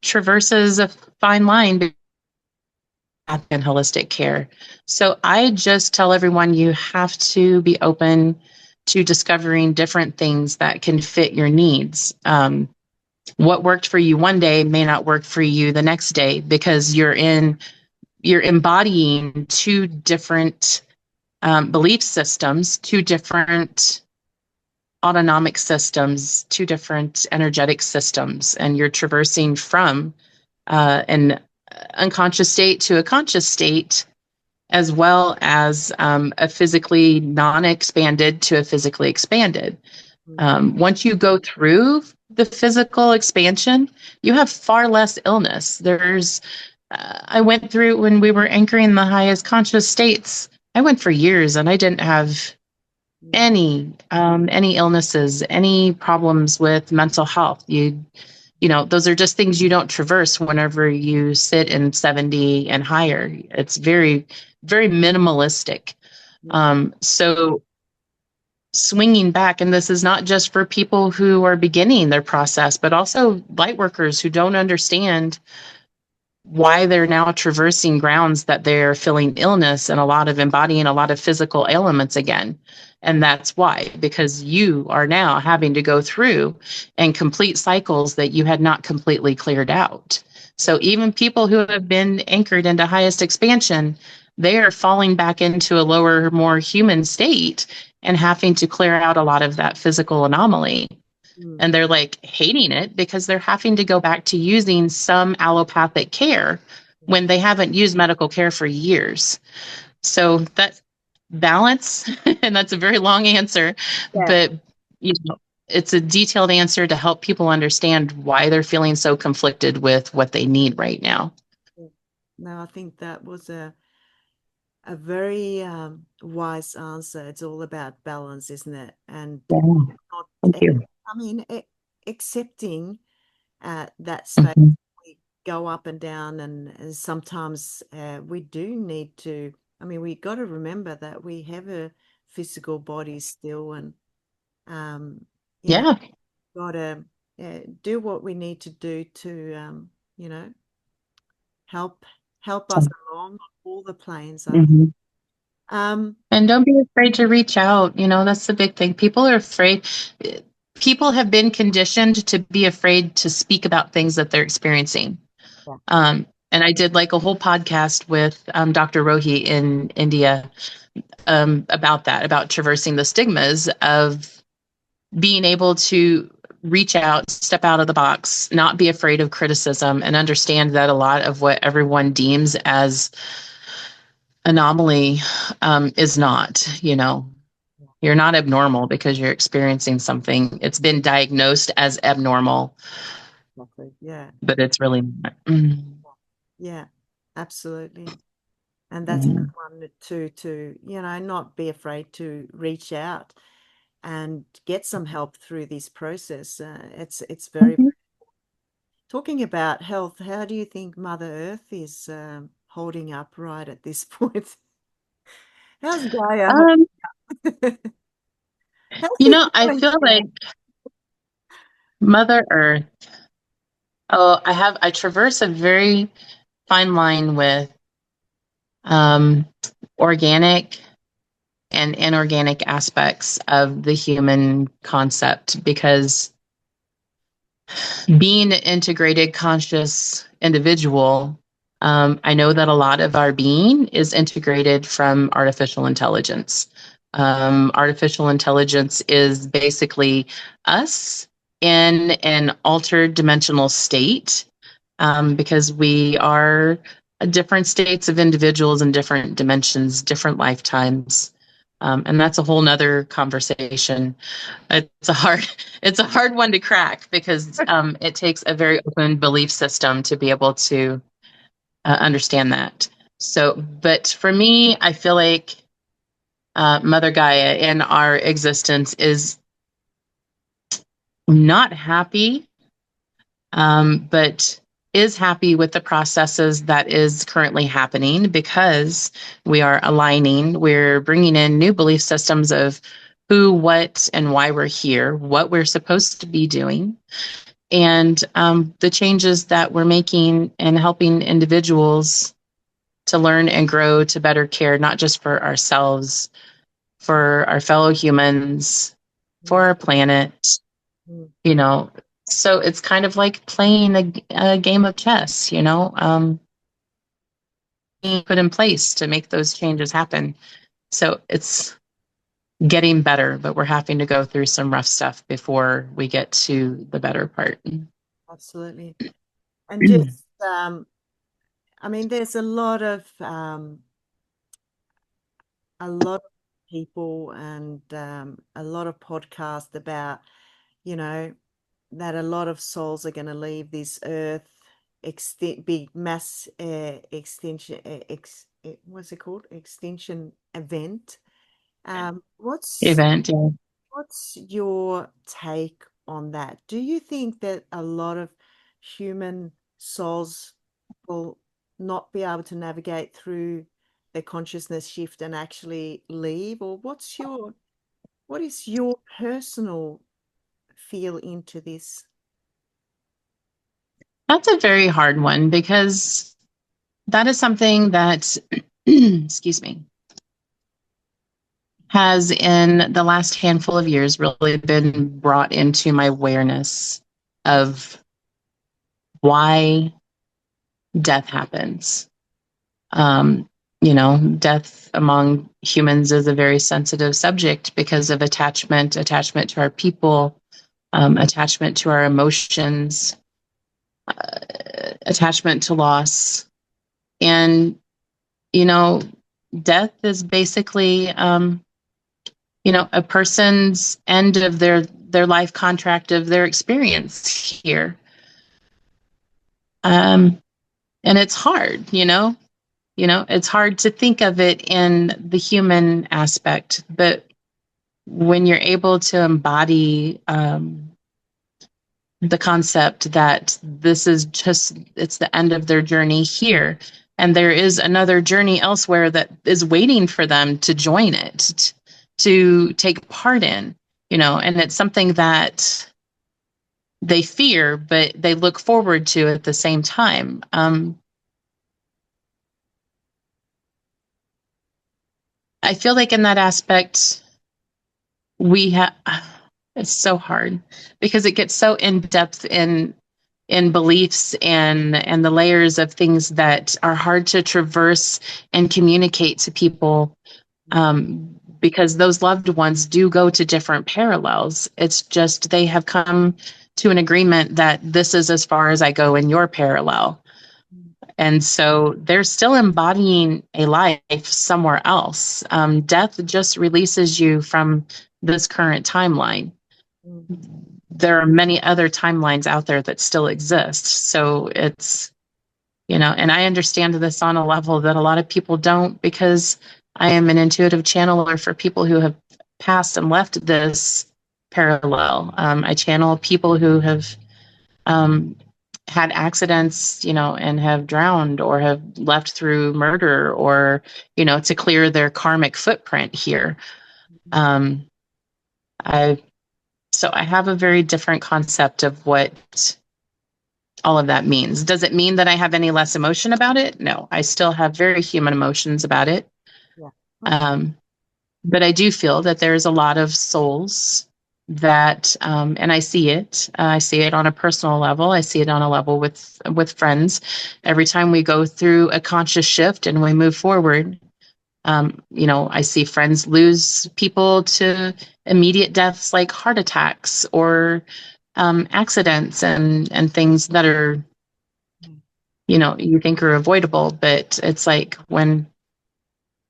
Speaker 2: traverses a fine line between and holistic care. So I just tell everyone you have to be open to discovering different things that can fit your needs. what worked for you one day may not work for you the next day, because you're embodying two different belief systems, two different autonomic systems, two different energetic systems, and you're traversing from an unconscious state to a conscious state, as well as a physically non-expanded to a physically expanded. Once you go through the physical expansion, you have far less illness. I went through when we were anchoring the highest conscious states. I went for years and I didn't have any illnesses, any problems with mental health. You know, those are just things you don't traverse whenever you sit in 70 and higher. It's very, very minimalistic. So swinging back, and this is not just for people who are beginning their process, but also light workers who don't understand why they're now traversing grounds that they're feeling illness and a lot of embodying a lot of physical ailments again. And that's why, because you are now having to go through and complete cycles that you had not completely cleared out. So even people who have been anchored into highest expansion, they are falling back into a lower, more human state and having to clear out a lot of that physical anomaly. And they're like hating it because they're having to go back to using some allopathic care when they haven't used medical care for years. So that balance, and that's a very long answer, but you know, it's a detailed answer to help people understand why they're feeling so conflicted with what they need right now.
Speaker 1: No, I think that was a very wise answer. It's all about balance, isn't it? And
Speaker 2: Yeah,
Speaker 1: not,
Speaker 2: thank you.
Speaker 1: I mean, accepting that space.
Speaker 2: Mhm.
Speaker 1: We go up and down, and sometimes we do need to. I mean, we got to remember that we have a physical body still, and you know,
Speaker 2: Yeah.
Speaker 1: got to do what we need to do to, you know, help us along all the planes. I think.
Speaker 2: Mhm.
Speaker 1: Um,
Speaker 2: And don't be afraid to reach out. You know, that's the big thing. People are afraid. People have been conditioned to be afraid to speak about things that they're experiencing.
Speaker 1: yeah.
Speaker 2: And I did like a whole podcast with Dr. Rohi in India about that, about traversing the stigmas of being able to reach out, step out of the box, not be afraid of criticism, and understand that a lot of what everyone deems as anomaly is not, you know. You're not abnormal because you're experiencing something. It's been diagnosed as abnormal,
Speaker 1: Exactly. Yeah.
Speaker 2: but it's really not. Mm-hmm.
Speaker 1: Yeah. Absolutely. And that's a
Speaker 2: Mm-hmm.
Speaker 1: good one to, you know, not be afraid to reach out and get some help through this process. It's very, talking about health. How do you think Mother Earth is holding up right at this point? How's Gaia
Speaker 2: Um,
Speaker 1: holding? How's
Speaker 2: you
Speaker 1: it
Speaker 2: know, I
Speaker 1: going,
Speaker 2: feel like
Speaker 1: Karen?
Speaker 2: Mother Earth. Oh, I traverse a very fine line with um, organic and inorganic aspects of the human concept, because being an integrated conscious individual, I know that a lot of our being is integrated from artificial intelligence. Artificial intelligence is basically us in an altered dimensional state, because we are different states of individuals in different dimensions, different lifetimes. And that's a whole nother conversation. It's a hard, it's a hard one to crack, because it takes a very open belief system to be able to understand that. So, but for me, I feel like Mother Gaia in our existence is not happy, but is happy with the processes that is currently happening, because we are aligning, we're bringing in new belief systems of who, what, and why we're here, what we're supposed to be doing, and the changes that we're making and helping individuals to learn and grow to better care, not just for ourselves, for our fellow humans, for
Speaker 1: Mm,
Speaker 2: our planet,
Speaker 1: mm,
Speaker 2: you know. So it's kind of like playing a game of chess, being put in place to make those changes happen. So it's getting better, but we're having to go through some rough stuff before we get to the better part.
Speaker 1: Absolutely. And just, I mean, there's a lot of people and a lot of podcasts about, you know, that a lot of souls are going to leave this earth, big mass extinction, what's it called? Extinction event. Um, what's
Speaker 2: Event, yeah.
Speaker 1: what's your take on that? Do you think that a lot of human souls will not be able to navigate through their consciousness shift and actually leave? Or what is your personal feel into this?
Speaker 2: That's a very hard one because that is something that, excuse me, has in the last handful of years really been brought into my awareness of why death happens. Um, Death among humans is a very sensitive subject because of attachment to our people, attachment to our emotions, attachment to loss. And, you know, death is basically, a person's end of their life contract of their experience here. And it's hard, it's hard to think of it in the human aspect, but when you're able to embody the concept that this is just, it's the end of their journey here, and there is another journey elsewhere that is waiting for them to join it, to take part in, and it's something that they fear, but they look forward to at the same time. I feel like in that aspect, we have, it's so hard because it gets so in depth in beliefs and the layers of things that are hard to traverse and communicate to people, because those loved ones do go to different parallels. It's just they have come to an agreement that this is as far as I go in your parallel. And so they're still embodying a life somewhere else. Death just releases you from this current timeline. There are many other timelines out there that still exist. So it's, and I understand this on a level that a lot of people don't, because I am an intuitive channeler for people who have passed and left this parallel. I channel people who have um, had accidents, and have drowned or have left through murder, or, to clear their karmic footprint here. Um, I So I have a very different concept of what all of that means. Does it mean that I have any less emotion about it? No, I still have very human emotions about it.
Speaker 1: Yeah.
Speaker 2: Um, but I do feel that there's a lot of souls that, and I see it. I see it on a personal level. I see it on a level with friends. Every time we go through a conscious shift and we move forward, I see friends lose people to immediate deaths like heart attacks or accidents and things that are, you think are avoidable, but it's like when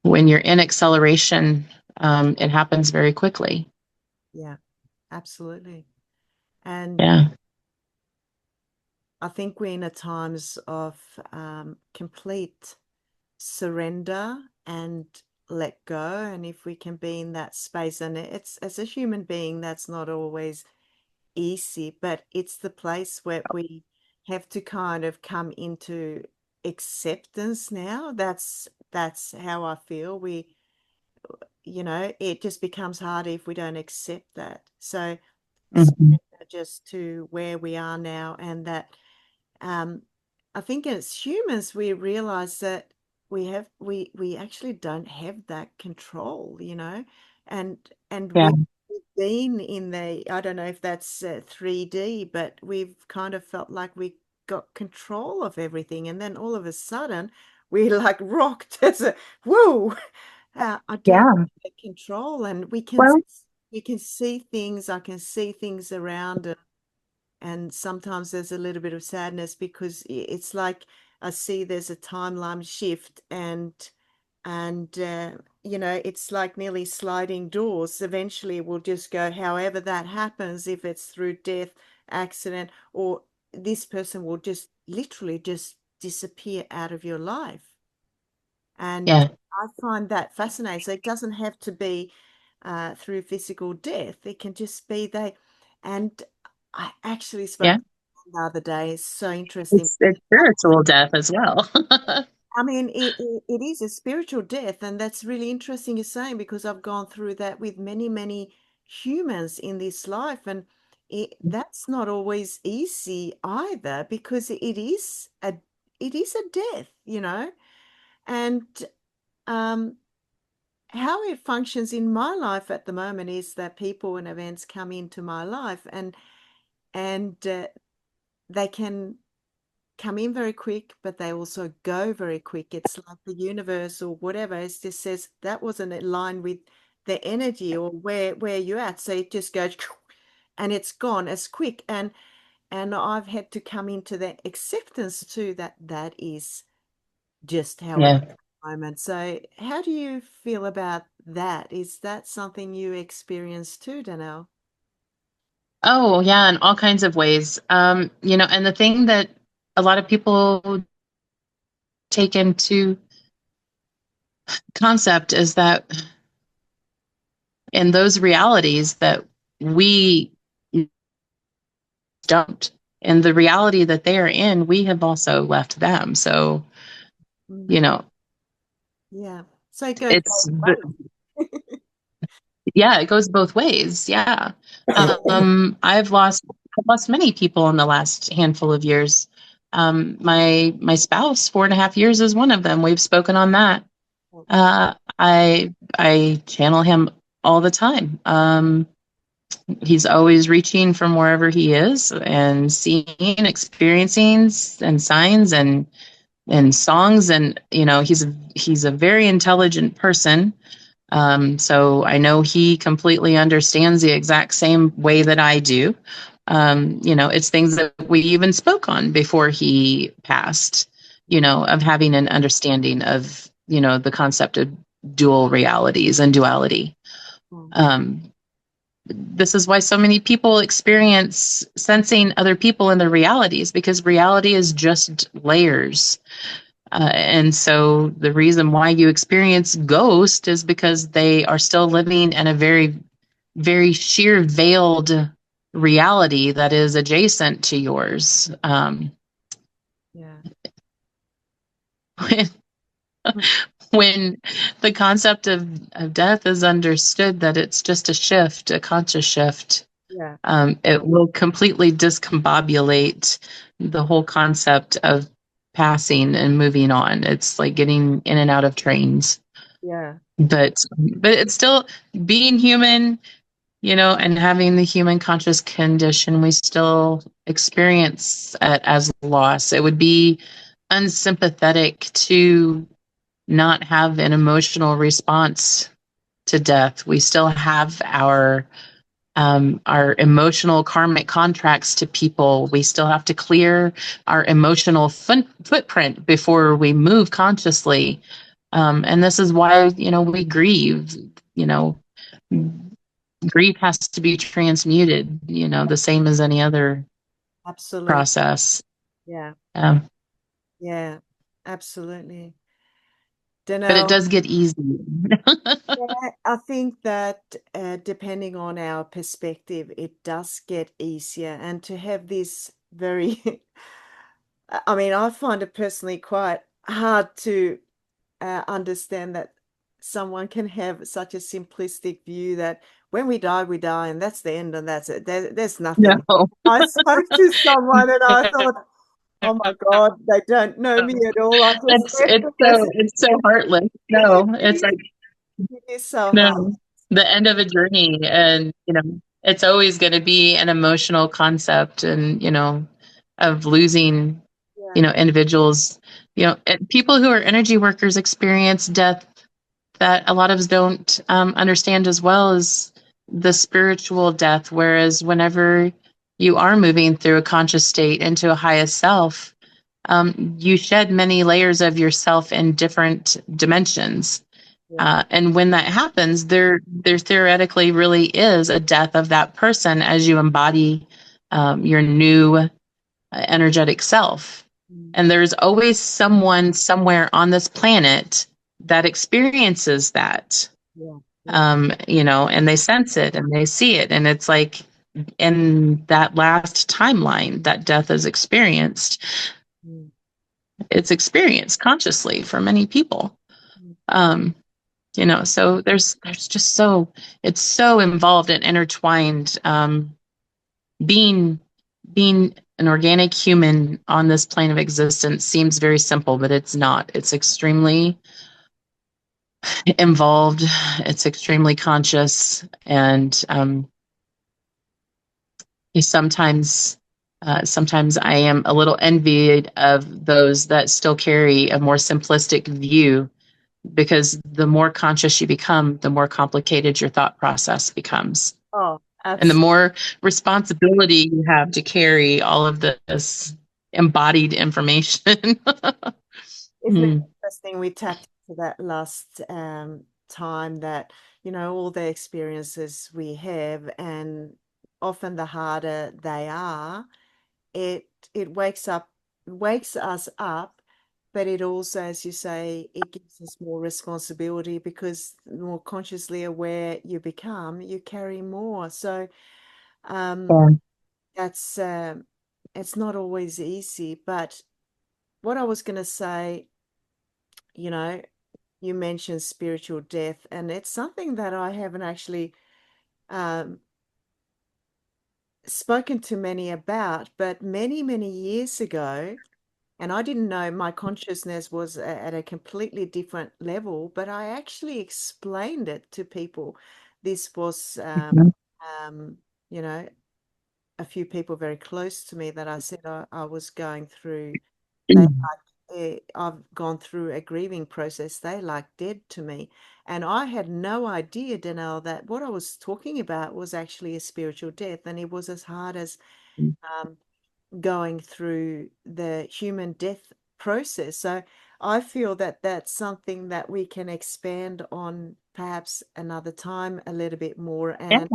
Speaker 2: you're in acceleration, it happens very quickly.
Speaker 1: Yeah, absolutely. And
Speaker 2: Yeah.
Speaker 1: I think we're in a times of complete surrender and let go. And if we can be in that space, and it's as a human being, that's not always easy, but it's the place where we have to kind of come into acceptance now. That's how I feel. It just becomes harder if we don't accept that. So
Speaker 2: Mhm.
Speaker 1: just to where we are now, and that um, I think as humans we realize that we actually don't have that control, and and
Speaker 2: Yeah.
Speaker 1: been in the, I don't know if that's 3D, but we've kind of felt like we got control of everything. And then all of a sudden, we like rocked as a, whoa, I don't
Speaker 2: Yeah.
Speaker 1: have control. And
Speaker 2: Well,
Speaker 1: we can see things. I can see things around, and sometimes there's a little bit of sadness because it's like I see there's a timeline shift, and you know, it's like nearly sliding doors. Eventually we'll just go, however that happens, if it's through death, accident, or this person will just literally just disappear out of your life. And
Speaker 2: yeah,
Speaker 1: I find that fascinating. So it doesn't have to be through physical death. It can just be they. And I actually spoke
Speaker 2: yeah.
Speaker 1: to the other day. It's so interesting.
Speaker 2: It's spiritual death as well.
Speaker 1: I mean, it is a spiritual death, and that's really interesting you're saying, because I've gone through that with many, many humans in this life, and that's not always easy either, because it is a death, you know, and um, how it functions in my life at the moment is that people and events come into my life, and they can come in very quick, but they also go very quick. It's like the universe or whatever. It just says that wasn't in line with the energy or where you're at. So it just goes and it's gone as quick. And I've had to come into the acceptance too that that is just how it is
Speaker 2: Yeah.
Speaker 1: at the moment. So how do you feel about that? Is that something you experience too, Danelle?
Speaker 2: Oh, yeah, in all kinds of ways. And the thing that a lot of people take into concept is that in those realities that we don't, in the reality that they are in, we have also left them. So, you
Speaker 1: Mm,
Speaker 2: know,
Speaker 1: yeah. So it goes
Speaker 2: it's
Speaker 1: both ways.
Speaker 2: yeah, it goes both ways. Yeah. I've lost many people in the last handful of years. My spouse, 4.5 years is one of them. We've spoken on that. I channel him all the time. He's always reaching from wherever he is and seeing, experiencing, and signs and songs, and he's a very intelligent person. So I know he completely understands the exact same way that I do. It's things that we even spoke on before he passed, of having an understanding of, the concept of dual realities and duality.
Speaker 1: Mm,
Speaker 2: Um, this is why so many people experience sensing other people in their realities, because reality is just layers. And so the reason why you experience ghost is because they are still living in a very, very sheer veiled reality that is adjacent to yours.
Speaker 1: yeah.
Speaker 2: When, when the concept of death is understood, that it's just a shift, a conscious shift,
Speaker 1: Yeah.
Speaker 2: it will completely discombobulate the whole concept of passing and moving on. It's like getting in and out of trains.
Speaker 1: Yeah.
Speaker 2: But it's still being human, and having the human conscious condition. We still experience it as loss. It would be unsympathetic to not have an emotional response to death. We still have our emotional karmic contracts to people. We still have to clear our emotional footprint before we move consciously. And this is why, we grieve. You know, grief has to be transmuted, the same as any other
Speaker 1: Absolutely.
Speaker 2: process.
Speaker 1: Yeah.
Speaker 2: Um,
Speaker 1: Yeah. Absolutely.
Speaker 2: but it
Speaker 1: Danelle,
Speaker 2: does get easy.
Speaker 1: yeah, I think that depending on our perspective, it does get easier. And to have this very, I mean, I find it personally quite hard to understand that someone can have such a simplistic view that when we die, and that's the end, and that's it. There's nothing.
Speaker 2: No.
Speaker 1: I spoke to someone and I thought, oh my God, they don't know me at all. I just
Speaker 2: It's
Speaker 1: left
Speaker 2: it's
Speaker 1: the
Speaker 2: so
Speaker 1: message.
Speaker 2: it's so heartless.
Speaker 1: It
Speaker 2: No, it's like
Speaker 1: it is so hard.
Speaker 2: no. the end of a journey, and it's always going to be an emotional concept, and of losing
Speaker 1: Yeah,
Speaker 2: individuals. People who are energy workers experience death that a lot of us don't understand as well as the spiritual death. Whereas whenever you are moving through a conscious state into a highest self, you shed many layers of yourself in different dimensions.
Speaker 1: yeah,
Speaker 2: And when that happens, there theoretically really is a death of that person as you embody your new energetic self.
Speaker 1: mm,
Speaker 2: And there's always someone somewhere on this planet that experiences that,
Speaker 1: yeah, yeah,
Speaker 2: and they sense it and they see it. And it's like in that last timeline that death is experienced,
Speaker 1: mm,
Speaker 2: it's experienced consciously for many people.
Speaker 1: mm,
Speaker 2: Um, so there's just it's so involved and intertwined. Being an organic human on this plane of existence seems very simple, but it's not. It's extremely involved. It's extremely conscious, and sometimes, sometimes I am a little envied of those that still carry a more simplistic view, because the more conscious you become, the more complicated your thought process becomes,
Speaker 1: oh,
Speaker 2: and the
Speaker 1: absolutely.
Speaker 2: more responsibility you have to carry all of this embodied information.
Speaker 1: Isn't it
Speaker 2: Mm,
Speaker 1: interesting? We tapped into that last time that, all the experiences we have, and often the harder they are, it wakes us up, but it also, as you say, it gives us more responsibility because the more consciously aware you become, you carry more. So um,
Speaker 2: yeah.
Speaker 1: that's it's not always easy. But what I was going to say, you know, you mentioned spiritual death, and it's something that I haven't actually um, spoken to many about, but many, many years ago. And I didn't know my consciousness was at a completely different level, but I actually explained it to people. This was,
Speaker 2: Mhm.
Speaker 1: um, you know, a few people very close to me that I said I was going through. They I've gone through a grieving process. They like dead to me, and I had no idea, Danelle, that what I was talking about was actually a spiritual death, and it was as hard as um, going through the human death process. So I feel that that's something that we can expand on perhaps another time a little bit more.
Speaker 2: Yeah,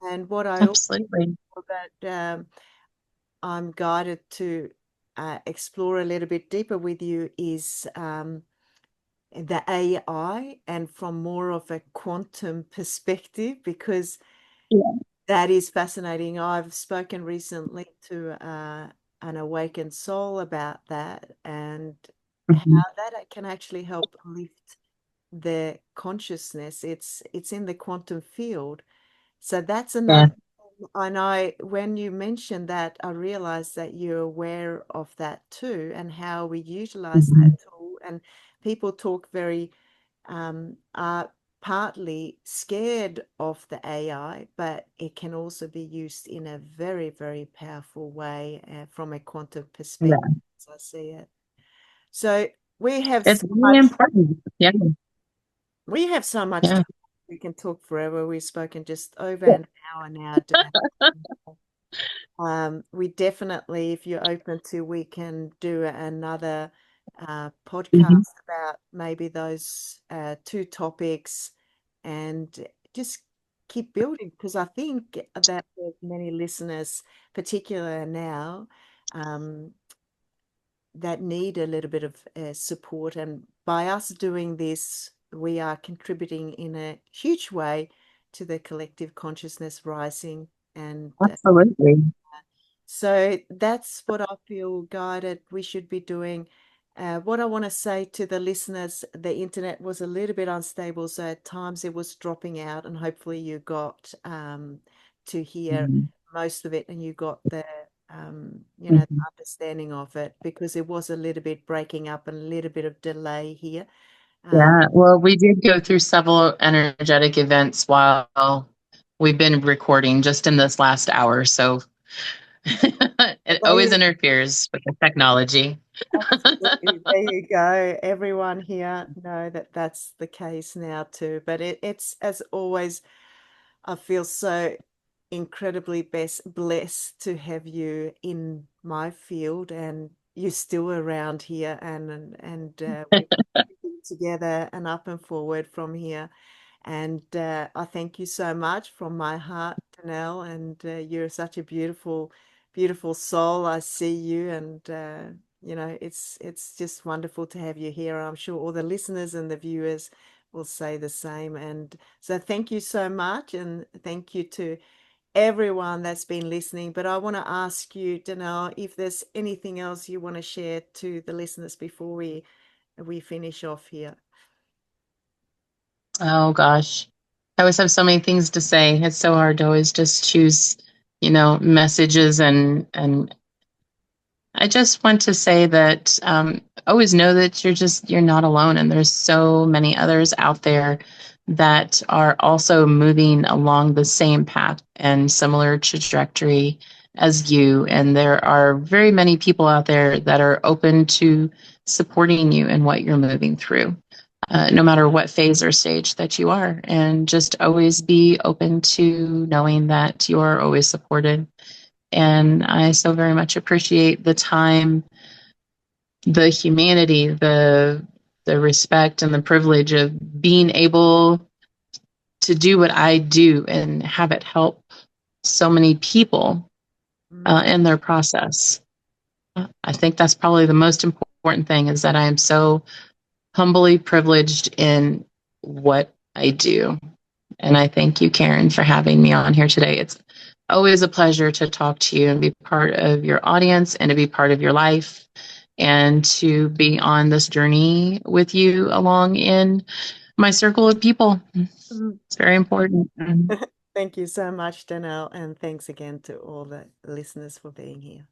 Speaker 1: And what I also
Speaker 2: absolutely.
Speaker 1: feel that I'm guided to explore a little bit deeper with you is the AI, and from more of a quantum perspective, because
Speaker 2: Yeah.
Speaker 1: that is fascinating. I've spoken recently to an awakened soul about that, and
Speaker 2: Mhm.
Speaker 1: how that can actually help lift the consciousness. It's in the quantum field. So that's
Speaker 2: Yeah.
Speaker 1: another. And when you mentioned that, I realized that you're aware of that too, and how we utilize that
Speaker 2: Mhm.
Speaker 1: tool. And people talk very are partly scared of the AI, but it can also be used in a very, very powerful way from a quantum perspective,
Speaker 2: Yeah.
Speaker 1: as I see it. So we have
Speaker 2: It's
Speaker 1: so
Speaker 2: really
Speaker 1: much,
Speaker 2: important. Yeah.
Speaker 1: we have so much
Speaker 2: Yeah.
Speaker 1: to, we can talk forever. We've spoken just over an hour now, Dan. We definitely, if you're open to, we can do another
Speaker 2: Mhm.
Speaker 1: podcast about maybe those two topics, and just keep building, because I think that there's many listeners, particular now, um, that need a little bit of support. And by us doing this, we are contributing in a huge way to the collective consciousness rising. And
Speaker 2: Absolutely.
Speaker 1: so that's what I feel guided we should be doing. What I want to say to the listeners, the internet was a little bit unstable, so at times it was dropping out, and hopefully you got to hear
Speaker 2: Mhm.
Speaker 1: most of it, and you got the
Speaker 2: Mhm.
Speaker 1: understanding of it, because it was a little bit breaking up and a little bit of delay here.
Speaker 2: Yeah, well, we did go through several energetic events while we've been recording just in this last hour. So it
Speaker 1: There
Speaker 2: always
Speaker 1: you,
Speaker 2: interferes with the technology.
Speaker 1: absolutely. There you go. Everyone here know that that's the case now too. But it's as always, I feel so incredibly blessed to have you in my field, and you're still around here, and we're working together and up and forward from here. And I thank you so much from my heart, Danelle. And you're such a beautiful, beautiful soul. I see you, and it's just wonderful to have you here. I'm sure all the listeners and the viewers will say the same. And so, thank you so much, and thank you to everyone that's been listening. But I want to ask you, Danelle, if there's anything else you want to share to the listeners before we finish off here.
Speaker 2: Oh gosh. I always have so many things to say. It's so hard to always just choose, messages and I just want to say that always know that you're not alone, and there's so many others out there that are also moving along the same path and similar trajectory as you. And there are very many people out there that are open to supporting you in what you're moving through, no matter what phase or stage that you are. And just always be open to knowing that you are always supported. And I so very much appreciate the time, the humanity, the respect and the privilege of being able to do what I do and have it help so many people
Speaker 1: Mm,
Speaker 2: in their process. I think that's probably the most important thing, is that I am so humbly privileged in what I do. And I thank you, Karin, for having me on here today. It's always a pleasure to talk to you and be part of your audience and to be part of your life and to be on this journey with you along in my circle of people.
Speaker 1: mm.
Speaker 2: It's very important.
Speaker 1: Thank you so much, Danelle, and thanks again to all the listeners for being here.